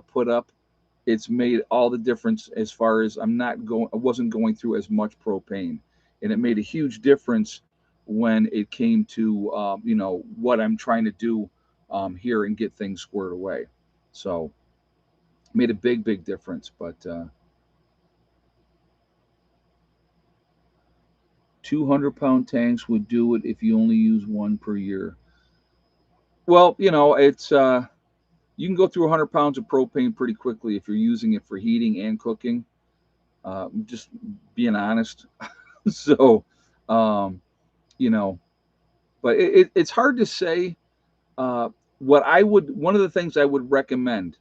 [SPEAKER 1] put up, it's made all the difference as far as I wasn't going through as much propane, and it made a huge difference when it came to what I'm trying to do here and get things squared away. So made a big difference. But 200-pound tanks would do it if you only use one per year. Well, it's you can go through 100 pounds of propane pretty quickly if you're using it for heating and cooking. Just being honest. So, um, you know, but it's hard to say. Uh, one of the things I would recommend,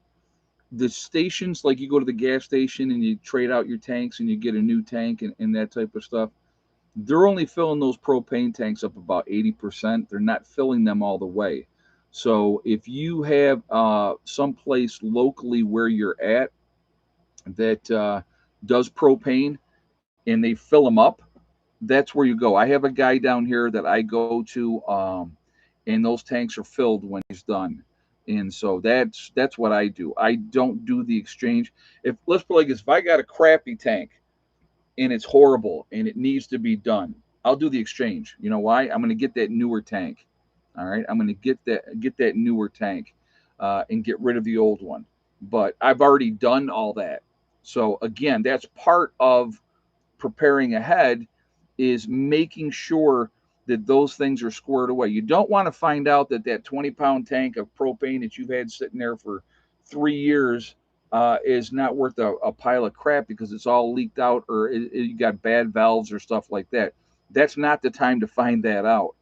[SPEAKER 1] the stations, like you go to the gas station and you trade out your tanks and you get a new tank and that type of stuff. They're only filling those propane tanks up about 80%. They're not filling them all the way. So if you have someplace locally where you're at that does propane and they fill them up, that's where you go. I have a guy down here that I go to, and those tanks are filled when he's done. And so that's what I do. I don't do the exchange. If let's put it like this, if I got a crappy tank and it's horrible and it needs to be done, I'll do the exchange. You know why? I'm going to get that newer tank. All right, I'm going to get that newer tank and get rid of the old one. But I've already done all that. So again, that's part of preparing ahead is making sure that those things are squared away. You don't want to find out that that 20-pound tank of propane that you've had sitting there for 3 years is not worth a pile of crap because it's all leaked out or you got bad valves or stuff like that. That's not the time to find that out.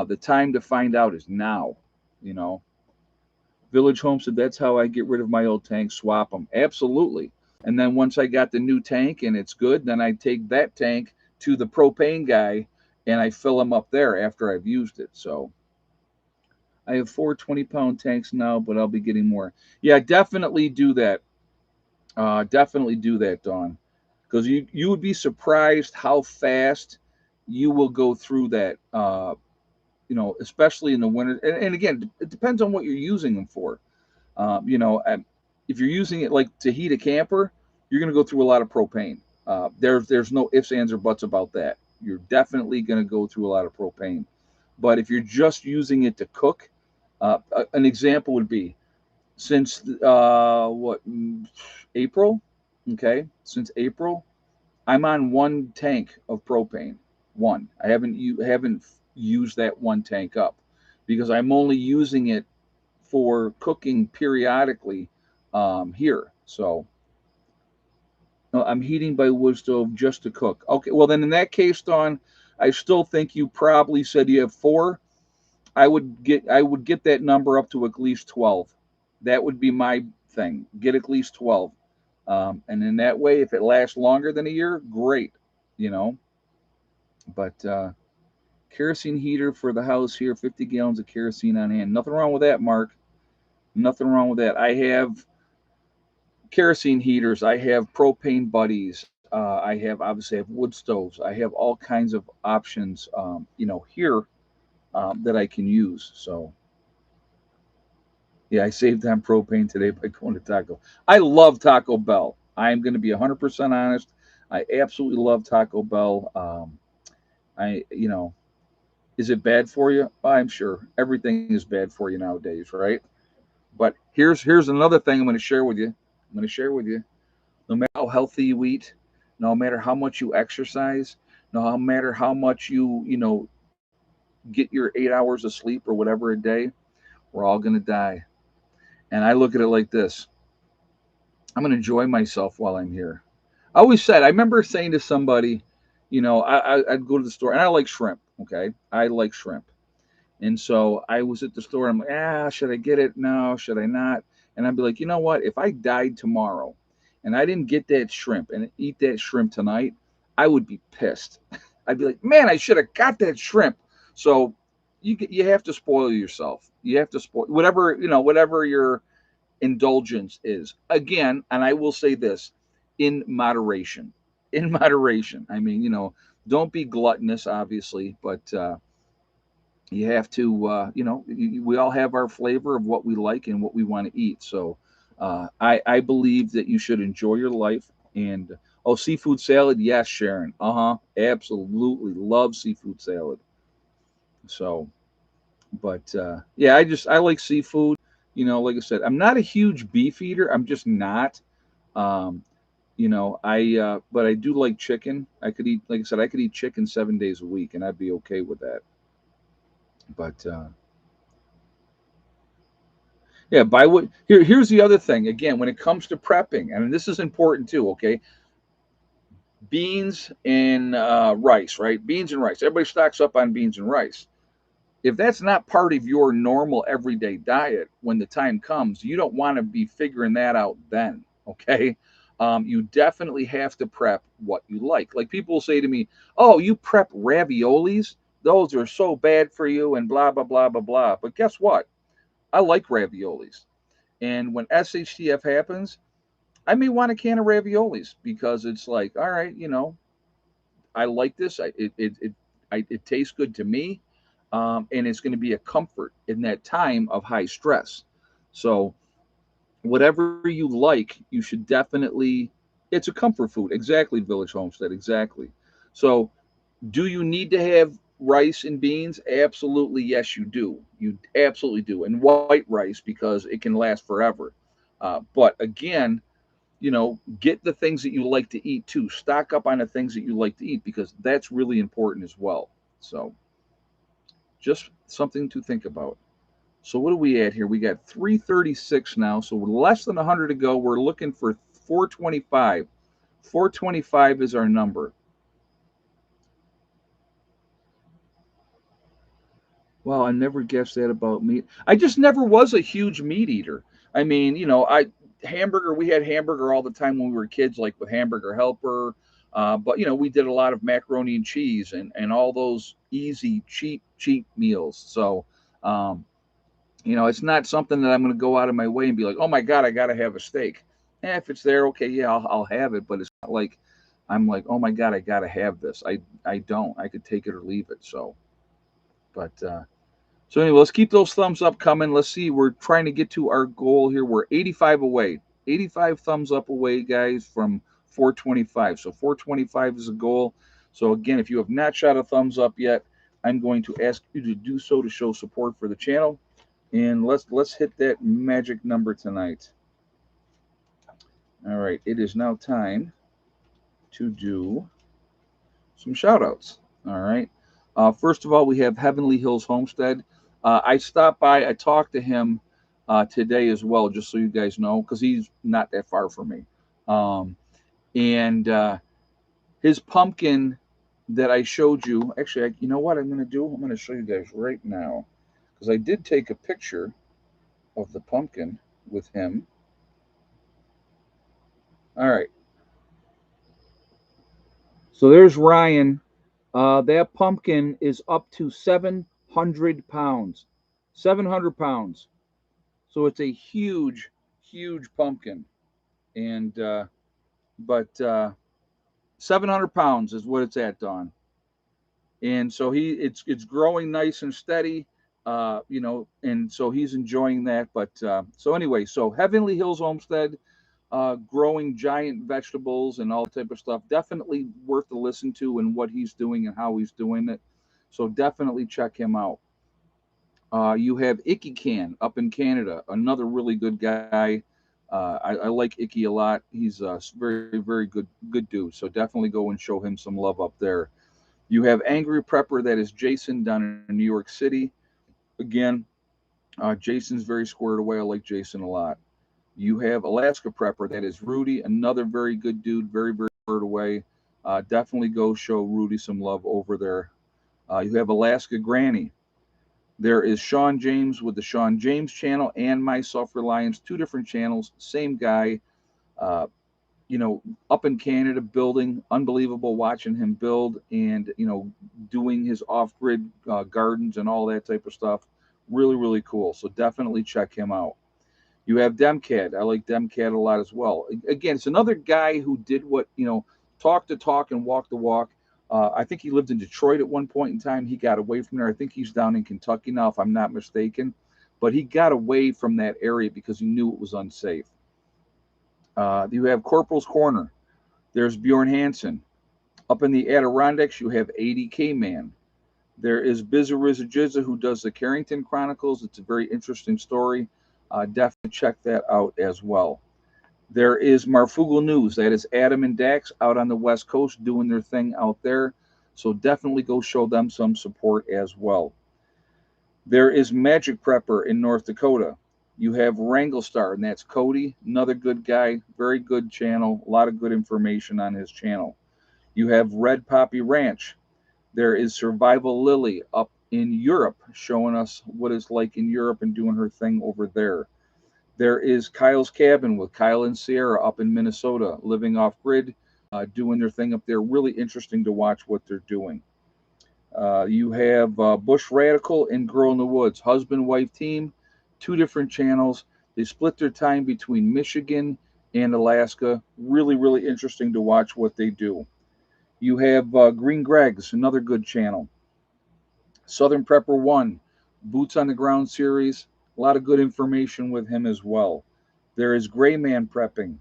[SPEAKER 1] The time to find out is now. You know, Village Home said that's how I get rid of my old tanks, swap them. Absolutely. And then once I got the new tank and it's good, then I take that tank to the propane guy and I fill them up there after I've used it. So I have 4 20-pound tanks now, but I'll be getting more. Yeah, definitely do that. Definitely do that, Dawn, because you would be surprised how fast you will go through that. Especially in the winter. And again, it depends on what you're using them for. You know, if you're using it like to heat a camper, you're going to go through a lot of propane. There's no ifs, ands, or buts about that. You're definitely going to go through a lot of propane. But if you're just using it to cook, an example would be since April, okay, since April, I'm on one tank of propane. One. I haven't used that one tank up because I'm only using it for cooking periodically here. So no, I'm heating by wood stove just to cook. Okay, well then in that case, Dawn, I still think you probably said you have 4. I would get that number up to at least 12. That would be my thing. Get at least 12. And in that way, if it lasts longer than a year, great, you know. But kerosene heater for the house here, 50 gallons of kerosene on hand. Nothing wrong with that, Mark. Nothing wrong with that. I have kerosene heaters. I have propane buddies. I have wood stoves. I have all kinds of options, here that I can use. So yeah, I saved on propane today by going to Taco. I love Taco Bell. I am going to be 100% honest. I absolutely love Taco Bell. I, you know, is it bad for you? I'm sure everything is bad for you nowadays, right? But here's another thing I'm going to share with you. I'm going to share with you. No matter how healthy you eat, no matter how much you exercise, no matter how much you get your 8 hours of sleep or whatever a day, we're all going to die. And I look at it like this: I'm going to enjoy myself while I'm here. I remember saying to somebody, I'd go to the store and I like shrimp. Okay. I like shrimp. And so I was at the store. I'm like, should I get it? No, should I not? And I'd be like, you know what? If I died tomorrow and I didn't get that shrimp and eat that shrimp tonight, I would be pissed. I'd be like, man, I should have got that shrimp. So you have to spoil yourself. You have to spoil whatever your indulgence is. Again, and I will say this, in moderation. In moderation. I mean, don't be gluttonous, obviously, but you have to, we all have our flavor of what we like and what we want to eat. So I believe that you should enjoy your life. And oh, seafood salad, yes, Sharon. Absolutely love seafood salad. So, but yeah, I like seafood. Like I said, I'm not a huge beef eater. I'm just not. Um, but I do like chicken. I could eat, like I said, I could eat chicken 7 days a week, and I'd be okay with that. But yeah, buy what here's the other thing. Again, when it comes to prepping, and this is important too, okay? Beans and rice, right? Beans and rice. Everybody stocks up on beans and rice. If that's not part of your normal everyday diet, when the time comes, you don't want to be figuring that out then, okay? You definitely have to prep what you like. Like people will say to me, "Oh, you prep raviolis? Those are so bad for you," and blah blah blah blah blah. But guess what? I like raviolis. And when SHTF happens, I may want a can of raviolis because it's like, all right, I like this. It tastes good to me, and it's going to be a comfort in that time of high stress. So whatever you like, you should definitely. It's a comfort food. Exactly, Village Homestead. Exactly. So, do you need to have rice and beans? Absolutely, yes, you do. You absolutely do, and white rice because it can last forever. But again, get the things that you like to eat too. Stock up on the things that you like to eat because that's really important as well. So, just something to think about. So, what are we at here? We got 336 now. So, we're less than 100 to go. We're looking for 425. 425 is our number. Well, I never guessed that about meat. I just never was a huge meat eater. I mean, hamburger. We had hamburger all the time when we were kids, like with Hamburger Helper. But we did a lot of macaroni and cheese and all those easy, cheap meals. So, um, it's not something that I'm going to go out of my way and be like, oh my god, I got to have a steak. If it's there, okay, yeah, I'll have it. But it's not like I'm like, oh my god, I got to have this. I don't. I could take it or leave it. So anyway, let's keep those thumbs up coming. Let's see. We're trying to get to our goal here. We're 85 away. 85 thumbs up away, guys, from 425. So 425 is a goal. So again, if you have not shot a thumbs up yet, I'm going to ask you to do so to show support for the channel. And let's hit that magic number tonight. All right, it is now time to do some shout outs. All right. First of all, we have Heavenly Hills Homestead. I stopped by, I talked to him today as well, just so you guys know, because he's not that far from me. Um, and his pumpkin that I showed you, actually, you know what I'm going to do? I'm going to show you guys right now, because I did take a picture of the pumpkin with him. All right. So there's Ryan. That pumpkin is up to 700 pounds. 700 pounds. So it's a huge, huge pumpkin. And, but 700 pounds is what it's at, Don. And so it's growing nice and steady, and so he's enjoying that. But so anyway, so Heavenly Hills Homestead, growing giant vegetables and all type of stuff. Definitely worth to listen to and what he's doing and how he's doing it. So definitely check him out. You have Icky Can up in Canada, another really good guy. I like Icky a lot. He's a very, very good dude. So definitely go and show him some love up there. You have Angry Prepper, that is Jason down in New York City. Again, Jason's very squared away. I like Jason a lot. You have Alaska Prepper, that is Rudy, another very good dude, very, very squared away. Definitely go show Rudy some love over there. You have Alaska Granny. There is Sean James with the Sean James channel and My Self Reliance, two different channels, same guy. Uh, up in Canada building, unbelievable watching him build and, doing his off grid gardens and all that type of stuff. Really, really cool. So definitely check him out. You have Demcad. I like Demcad a lot as well. Again, it's another guy who did what, talk the talk and walk the walk. I think he lived in Detroit at one point in time. He got away from there. I think he's down in Kentucky now, if I'm not mistaken. But he got away from that area because he knew it was unsafe. You have Corporal's Corner. There's Bjorn Hansen. Up in the Adirondacks, you have 80K Man. There is Bizarizza Jizza, who does the Carrington Chronicles. It's a very interesting story. Definitely check that out as well. There is Marfugal News. That is Adam and Dax out on the West Coast doing their thing out there. So definitely go show them some support as well. There is Magic Prepper in North Dakota. You have Wranglestar, and that's Cody, another good guy, very good channel, a lot of good information on his channel. You have Red Poppy Ranch. There is Survival Lily up in Europe, showing us what it's like in Europe and doing her thing over there. There is Kyle's Cabin with Kyle and Sierra up in Minnesota, living off grid, doing their thing up there. Really interesting to watch what they're doing. You have Bush Radical and Girl in the Woods, husband wife team. two different channels. They split their time between Michigan and Alaska. Really, really interesting to watch what they do. You have Green Greg's, another good channel. Southern Prepper One, Boots on the Ground series. A lot of good information with him as well. There is Gray Man Prepping.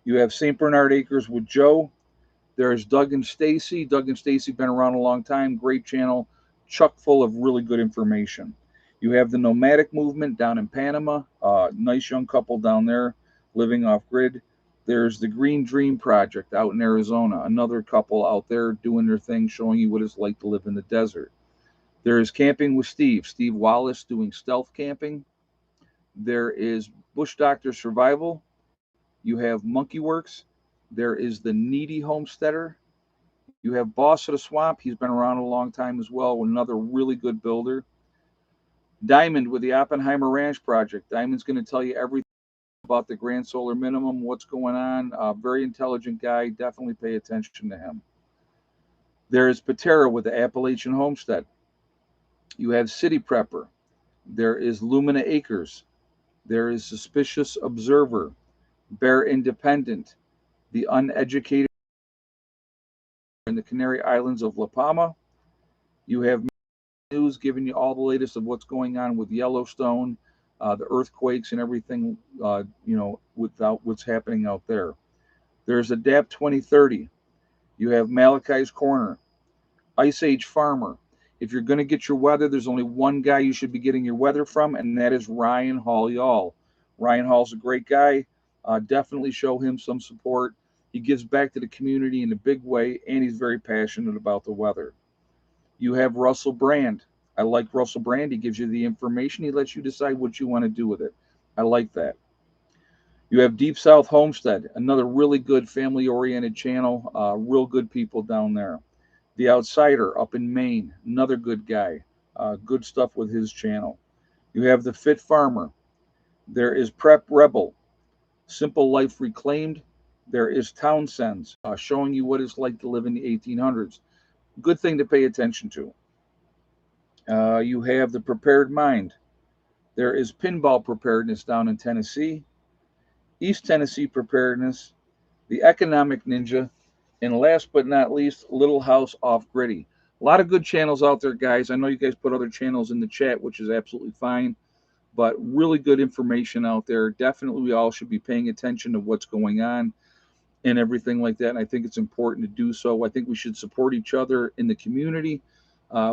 [SPEAKER 1] You have St. Bernard Acres with Joe. There's Doug and Stacy. Doug and Stacy been around a long time. Great channel, chock full of really good information. You have the Nomadic Movement down in Panama. Nice young couple down there living off grid. There's the Green Dream Project out in Arizona. Another couple out there doing their thing, showing you what it's like to live in the desert. There is Camping with Steve Wallace doing stealth camping. There is Bush Doctor Survival. You have Monkey Works. There is the Needy Homesteader. You have Boss of the Swamp. He's been around a long time as well. Another really good builder. Diamond with the Oppenheimer Ranch Project. Diamond's going to tell you everything about the Grand Solar Minimum, what's going on. Very intelligent guy. Definitely pay attention to him. There is Patera with the Appalachian Homestead. You have City Prepper. There is Lumina Acres. There is Suspicious Observer. Bear Independent. The Uneducated in the Canary Islands of La Palma. You have news giving you all the latest of what's going on with Yellowstone, the earthquakes and everything, without what's happening out there. There's Adapt 2030. You have Malachi's Corner, Ice Age Farmer. If you're going to get your weather, there's only one guy you should be getting your weather from, and that is Ryan Hall Y'all. Ryan Hall's a great guy. Definitely show him some support. He gives back to the community in a big way, and he's very passionate about the weather. You have Russell Brand. I like Russell Brand. He gives you the information. He lets you decide what you want to do with it. I like that. You have Deep South Homestead, another really good family-oriented channel. Real good people down there. The Outsider up in Maine, another good guy. Good stuff with his channel. You have The Fit Farmer. There is Prep Rebel, Simple Life Reclaimed. There is Townsend's, showing you what it's like to live in the 1800s. Good thing to pay attention to. You have The Prepared Mind. There is Pinball Preparedness down in Tennessee. East Tennessee Preparedness. The Economic Ninja. And last but not least, Little House Off Gritty. A lot of good channels out there, guys. I know you guys put other channels in the chat, which is absolutely fine. But really good information out there. Definitely we all should be paying attention to what's going on and everything like that. And I think it's important to do so. I think we should support each other in the community.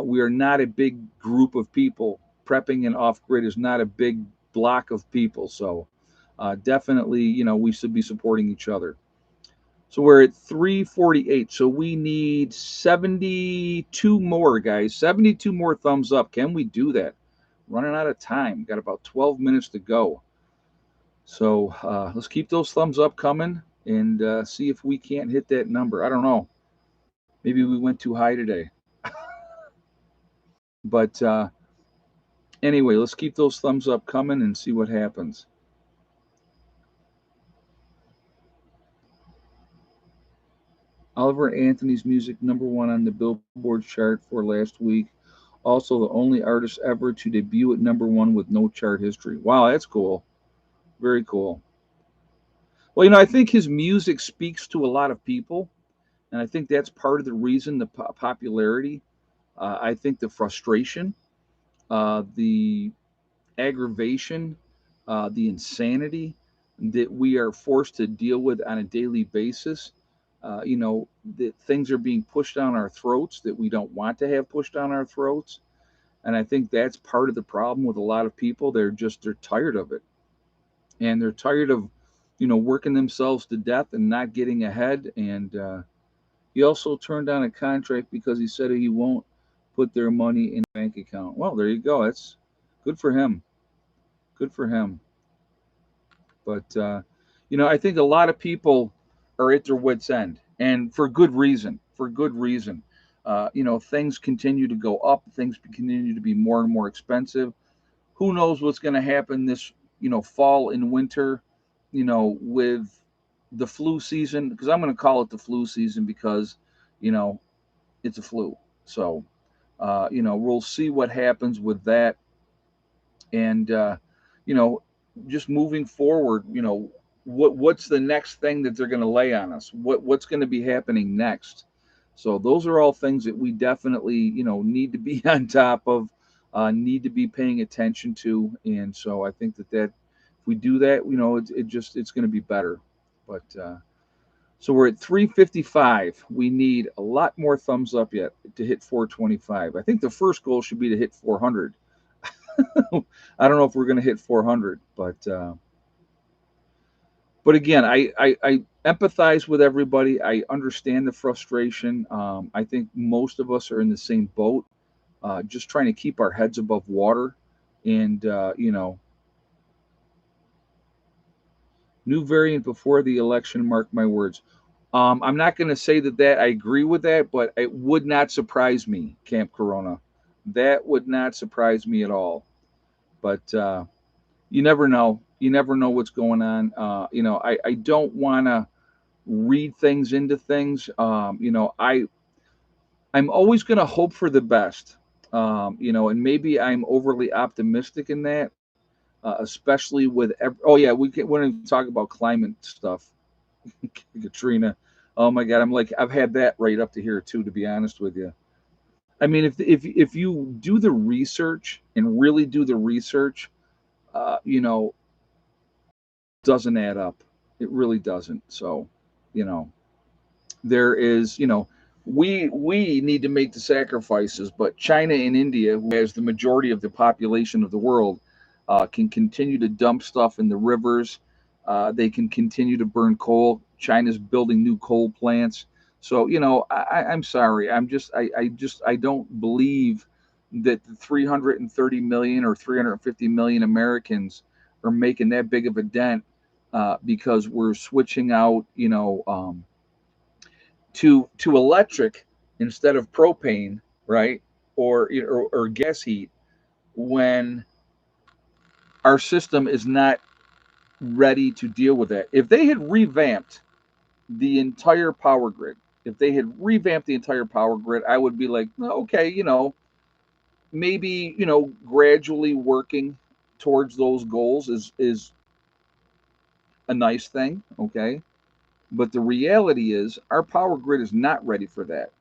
[SPEAKER 1] We are not a big group of people. Prepping and off-grid is not a big block of people. So definitely, we should be supporting each other. So we're at 348. So we need 72 more, guys. 72 more thumbs up. Can we do that? Running out of time. Got about 12 minutes to go. So let's keep those thumbs up coming and see if we can't hit that number. I don't know. Maybe we went too high today. But anyway, let's keep those thumbs up coming and see what happens. Oliver Anthony's music #1 on the Billboard chart for last week. Also, the only artist ever to debut at #1 with no chart history. Wow, that's cool. Very cool. Well, I think his music speaks to a lot of people, and I think that's part of the reason the popularity. I think the frustration, the aggravation, the insanity that we are forced to deal with on a daily basis. That things are being pushed down our throats that we don't want to have pushed down our throats. And I think that's part of the problem with a lot of people. They're tired of it. And they're tired of, working themselves to death and not getting ahead. And he also turned down a contract because he said he won't put their money in a bank account. Well, there you go. That's good for him. Good for him. But, I think a lot of people are at their wits' end, and for good reason. For good reason. Things continue to go up. Things continue to be more and more expensive. Who knows what's going to happen this, fall and winter, with the flu season? Because I'm going to call it the flu season because, it's a flu. So, we'll see what happens with that. And, you know, just moving forward, what's the next thing that they're going to lay on us? What's going to be happening next? So those are all things that we definitely, need to be on top of, need to be paying attention to. And so I think that if we do that, it's going to be better. But so we're at 355. We need a lot more thumbs up yet to hit 425. I think the first goal should be to hit 400. I don't know if we're going to hit 400, but again, I empathize with everybody. I understand the frustration. I think most of us are in the same boat, just trying to keep our heads above water. And, new variant before the election, mark my words. I'm not going to say that I agree with that, but it would not surprise me, Camp Corona. That would not surprise me at all. But you never know. You never know what's going on. I don't want to read things into things. I'm always going to hope for the best. And maybe I'm overly optimistic in that, especially with. Oh yeah, we're going to talk about climate stuff, Katrina. Oh my God, I've had that right up to here too. To be honest with you, I mean, if you do the research and really do the research, uh, you know, doesn't add up. It really doesn't. So, you know, there is, we need to make the sacrifices, but China and India, who has the majority of the population of the world, can continue to dump stuff in the rivers. They can continue to burn coal. China's building new coal plants. So, I'm sorry. I don't believe that the 330 million or 350 million Americans are making that big of a dent, because we're switching out, to electric instead of propane, right? Or gas heat, when our system is not ready to deal with that. If they had revamped the entire power grid, I would be like, "Well, okay, maybe, gradually working towards those goals is a nice thing, okay? But the reality is our power grid is not ready for that.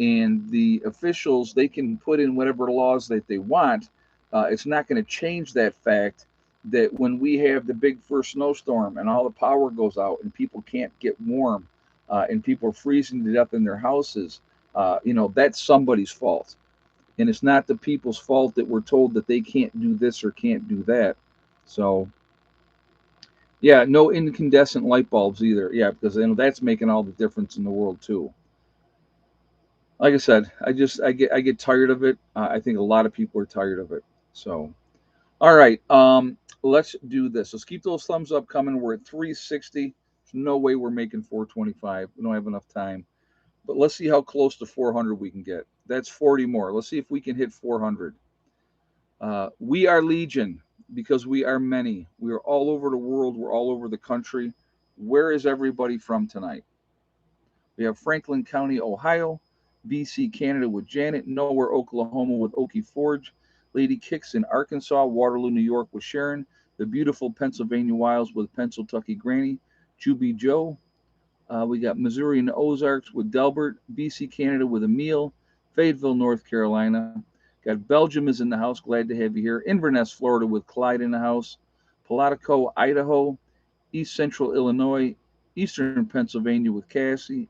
[SPEAKER 1] And the officials, they can put in whatever laws that they want. It's not going to change that fact that when we have the big first snowstorm and all the power goes out and people can't get warm, and people are freezing to death in their houses, that's somebody's fault. And it's not the people's fault that we're told that they can't do this or can't do that. So, yeah, no incandescent light bulbs either. Yeah, because that's making all the difference in the world too. Like I said, I get tired of it. I think a lot of people are tired of it. So, all right, let's do this. Let's keep those thumbs up coming. We're at 360. There's no way we're making 425. We don't have enough time. But let's see how close to 400 we can get. That's 40 more. Let's see if we can hit 400. We are Legion because we are many. We are all over the world. We're all over the country. Where is everybody from tonight? We have Franklin County, Ohio, BC, Canada with Janet, Nowhere, Oklahoma with Okie Forge, Lady Kicks in Arkansas, Waterloo, New York with Sharon, the beautiful Pennsylvania Wilds with Pennsyltucky Granny, Juby Joe. We got Missouri and the Ozarks with Delbert, BC, Canada with Emil, Fayetteville, North Carolina. Got Belgium is in the house. Glad to have you here. Inverness, Florida with Clyde in the house. Palatka, Idaho. East Central Illinois, Eastern Pennsylvania with Kathy.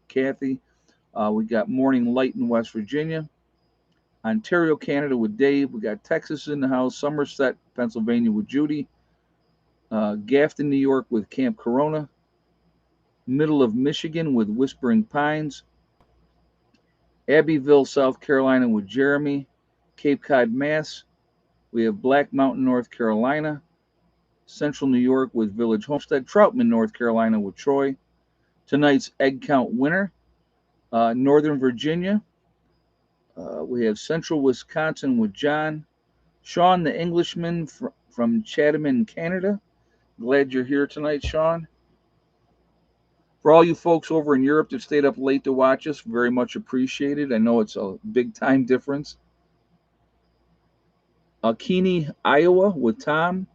[SPEAKER 1] We got Morning Light in West Virginia. Ontario, Canada with Dave. We got Texas in the house. Somerset, Pennsylvania with Judy. Grafton, New York with Camp Corona. Middle of Michigan with Whispering Pines. Abbeville, South Carolina with Jeremy. Cape Cod, Mass. We have Black Mountain, North Carolina. Central New York with Village Homestead. Troutman, North Carolina with Troy. Tonight's egg count winner, Northern Virginia. We have Central Wisconsin with John. Sean, the Englishman from Chatham, Canada. Glad you're here tonight, Sean. For all you folks over in Europe that stayed up late to watch us, very much appreciated. I know it's a big time difference. Keene, Iowa with Tom.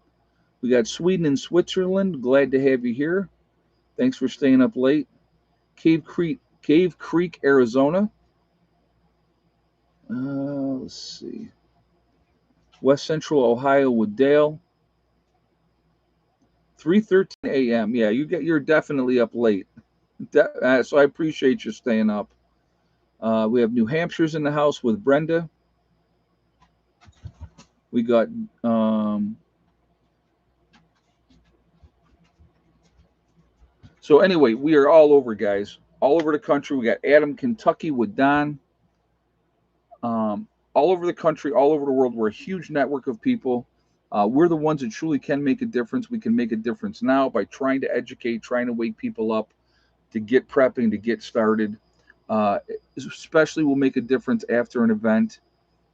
[SPEAKER 1] We got Sweden and Switzerland. Glad to have you here. Thanks for staying up late. Cave Creek, Arizona. Let's see. West Central Ohio with Dale. 3:13 a.m. Yeah, you're definitely up late. So I appreciate you staying up. We have New Hampshire's in the house with Brenda. We got so anyway, we are all over, guys. All over the country. We got Adam, Kentucky with Don. All over the country, all over the world. We're a huge network of people. We're the ones that truly can make a difference. We can make a difference now by trying to educate, trying to wake people up to get prepping, to get started. Uh, Especially will make a difference after an event.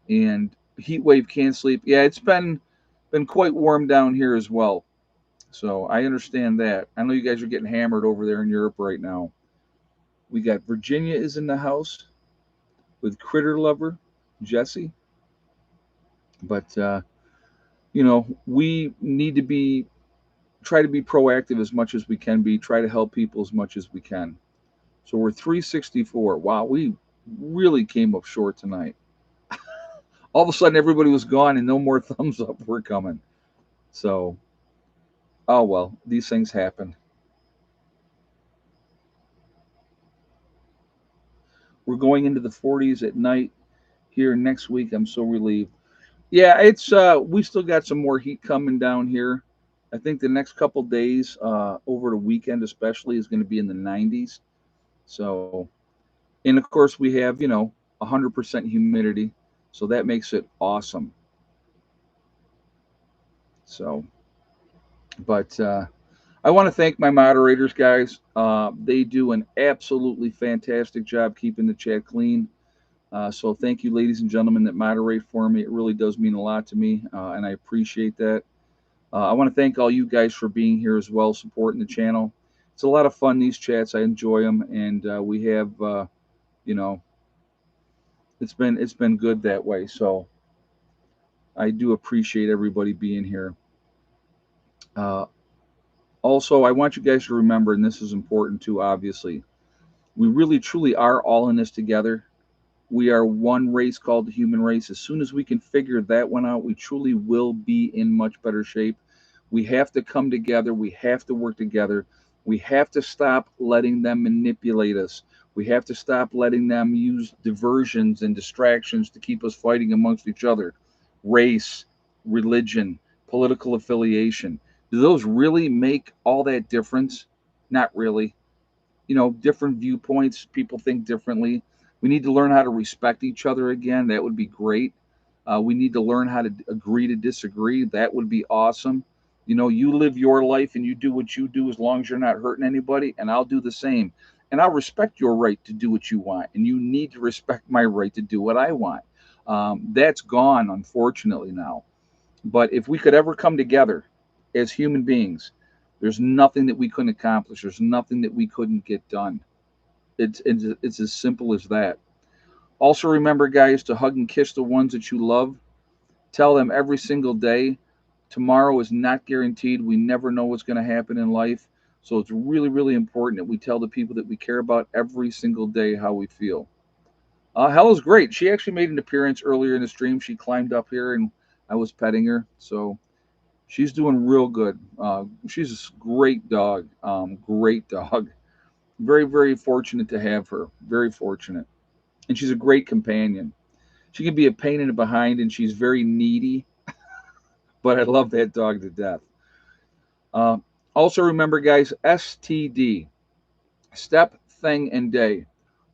[SPEAKER 1] And heat wave, can't sleep. Yeah, it's been quite warm down here as well. So I understand that. I know you guys are getting hammered over there in Europe right now. We got Virginia is in the house with Critter Lover, Jesse. But we need to try to be proactive as much as we can be. Try to help people as much as we can. So we're 364. Wow, we really came up short tonight. All of a sudden, everybody was gone and no more thumbs up were coming. So, oh well, these things happen. We're going into the 40s at night here next week. I'm so relieved. Yeah, it's we still got some more heat coming down here. I think the next couple days, over the weekend especially, is going to be in the 90s. So, and of course we have 100% humidity, so that makes it awesome. So, but I want to thank my moderators, guys. They do an absolutely fantastic job keeping the chat clean. So thank you, ladies and gentlemen, that moderate for me. It really does mean a lot to me, and I appreciate that. I want to thank all you guys for being here as well, supporting the channel. It's a lot of fun, these chats. I enjoy them, and we have, you know, it's been good that way. So I do appreciate everybody being here. Uh, Also, I want you guys to remember, and this is important too, obviously, we really truly are all in this together. We are one race called the human race. As soon as we can figure that one out, we truly will be in much better shape. We have to come together. We have to work together. We have to stop letting them manipulate us. We have to stop letting them use diversions and distractions to keep us fighting amongst each other. Race, religion, political affiliation. Do those really make all that difference? Not really. Different viewpoints, people think differently. We need to learn how to respect each other again. That would be great. We need to learn how to agree to disagree. That would be awesome. You live your life and you do what you do as long as you're not hurting anybody, and I'll do the same. And I'll respect your right to do what you want, and you need to respect my right to do what I want. That's gone, unfortunately, now. But if we could ever come together as human beings, there's nothing that we couldn't accomplish. There's nothing that we couldn't get done. It's as simple as that. Also, remember, guys, to hug and kiss the ones that you love. Tell them every single day. Tomorrow is not guaranteed. We never know what's going to happen in life. So it's really, really important that we tell the people that we care about every single day how we feel. Hella's great. She actually made an appearance earlier in the stream. She climbed up here and I was petting her. So she's doing real good. She's a great dog. Great dog. Very, very fortunate to have her. Very fortunate. And she's a great companion. She can be a pain in the behind, and she's very needy, but I love that dog to death. Uh, Also, remember, guys, STD, step, thing, and day.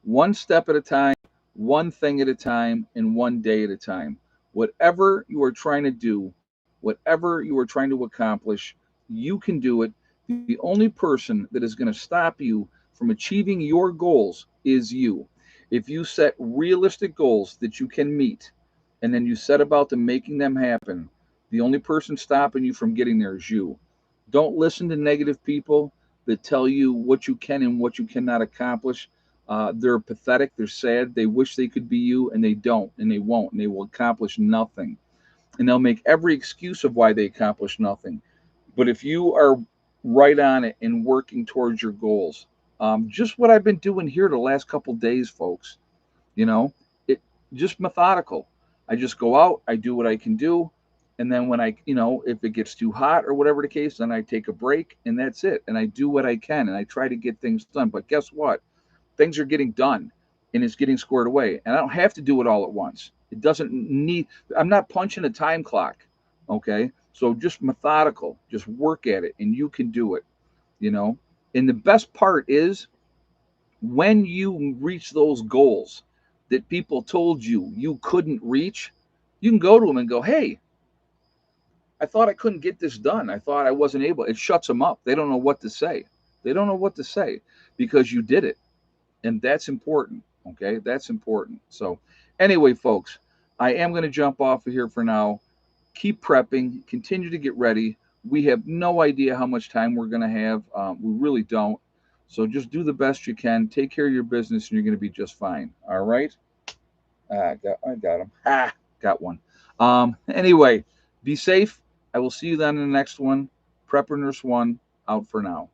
[SPEAKER 1] One step at a time, one thing at a time, and one day at a time. Whatever you are trying to do, whatever you are trying to accomplish, you can do it. The only person that is going to stop you from achieving your goals is you. If you set realistic goals that you can meet, and then you set about to making them happen, the only person stopping you from getting there is you. Don't listen to negative people that tell you what you can and what you cannot accomplish. They're pathetic. They're sad. They wish they could be you, and they don't, and they won't, and they will accomplish nothing. And they'll make every excuse of why they accomplish nothing. But if you are right on it and working towards your goals, just what I've been doing here the last couple days, folks, you know, it just methodical. I just go out, I do what I can do, and then when I, if it gets too hot or whatever the case, then I take a break and that's it. And I do what I can and I try to get things done. But guess what? Things are getting done and it's getting squared away. And I don't have to do it all at once. It doesn't need, I'm not punching a time clock. Okay. So just methodical, just work at it and you can do it, you know. And the best part is when you reach those goals that people told you couldn't reach, you can go to them and go, hey, I thought I couldn't get this done. I thought I wasn't able. It shuts them up. They don't know what to say. They don't know what to say because you did it. And that's important. Okay. That's important. So, anyway, folks, I am going to jump off of here for now. Keep prepping, continue to get ready. We have no idea how much time we're going to have. We really don't. So just do the best you can. Take care of your business, and you're going to be just fine. All right. I got him. Got one. Anyway, be safe. I will see you then in the next one. Prepper Nurse One out for now.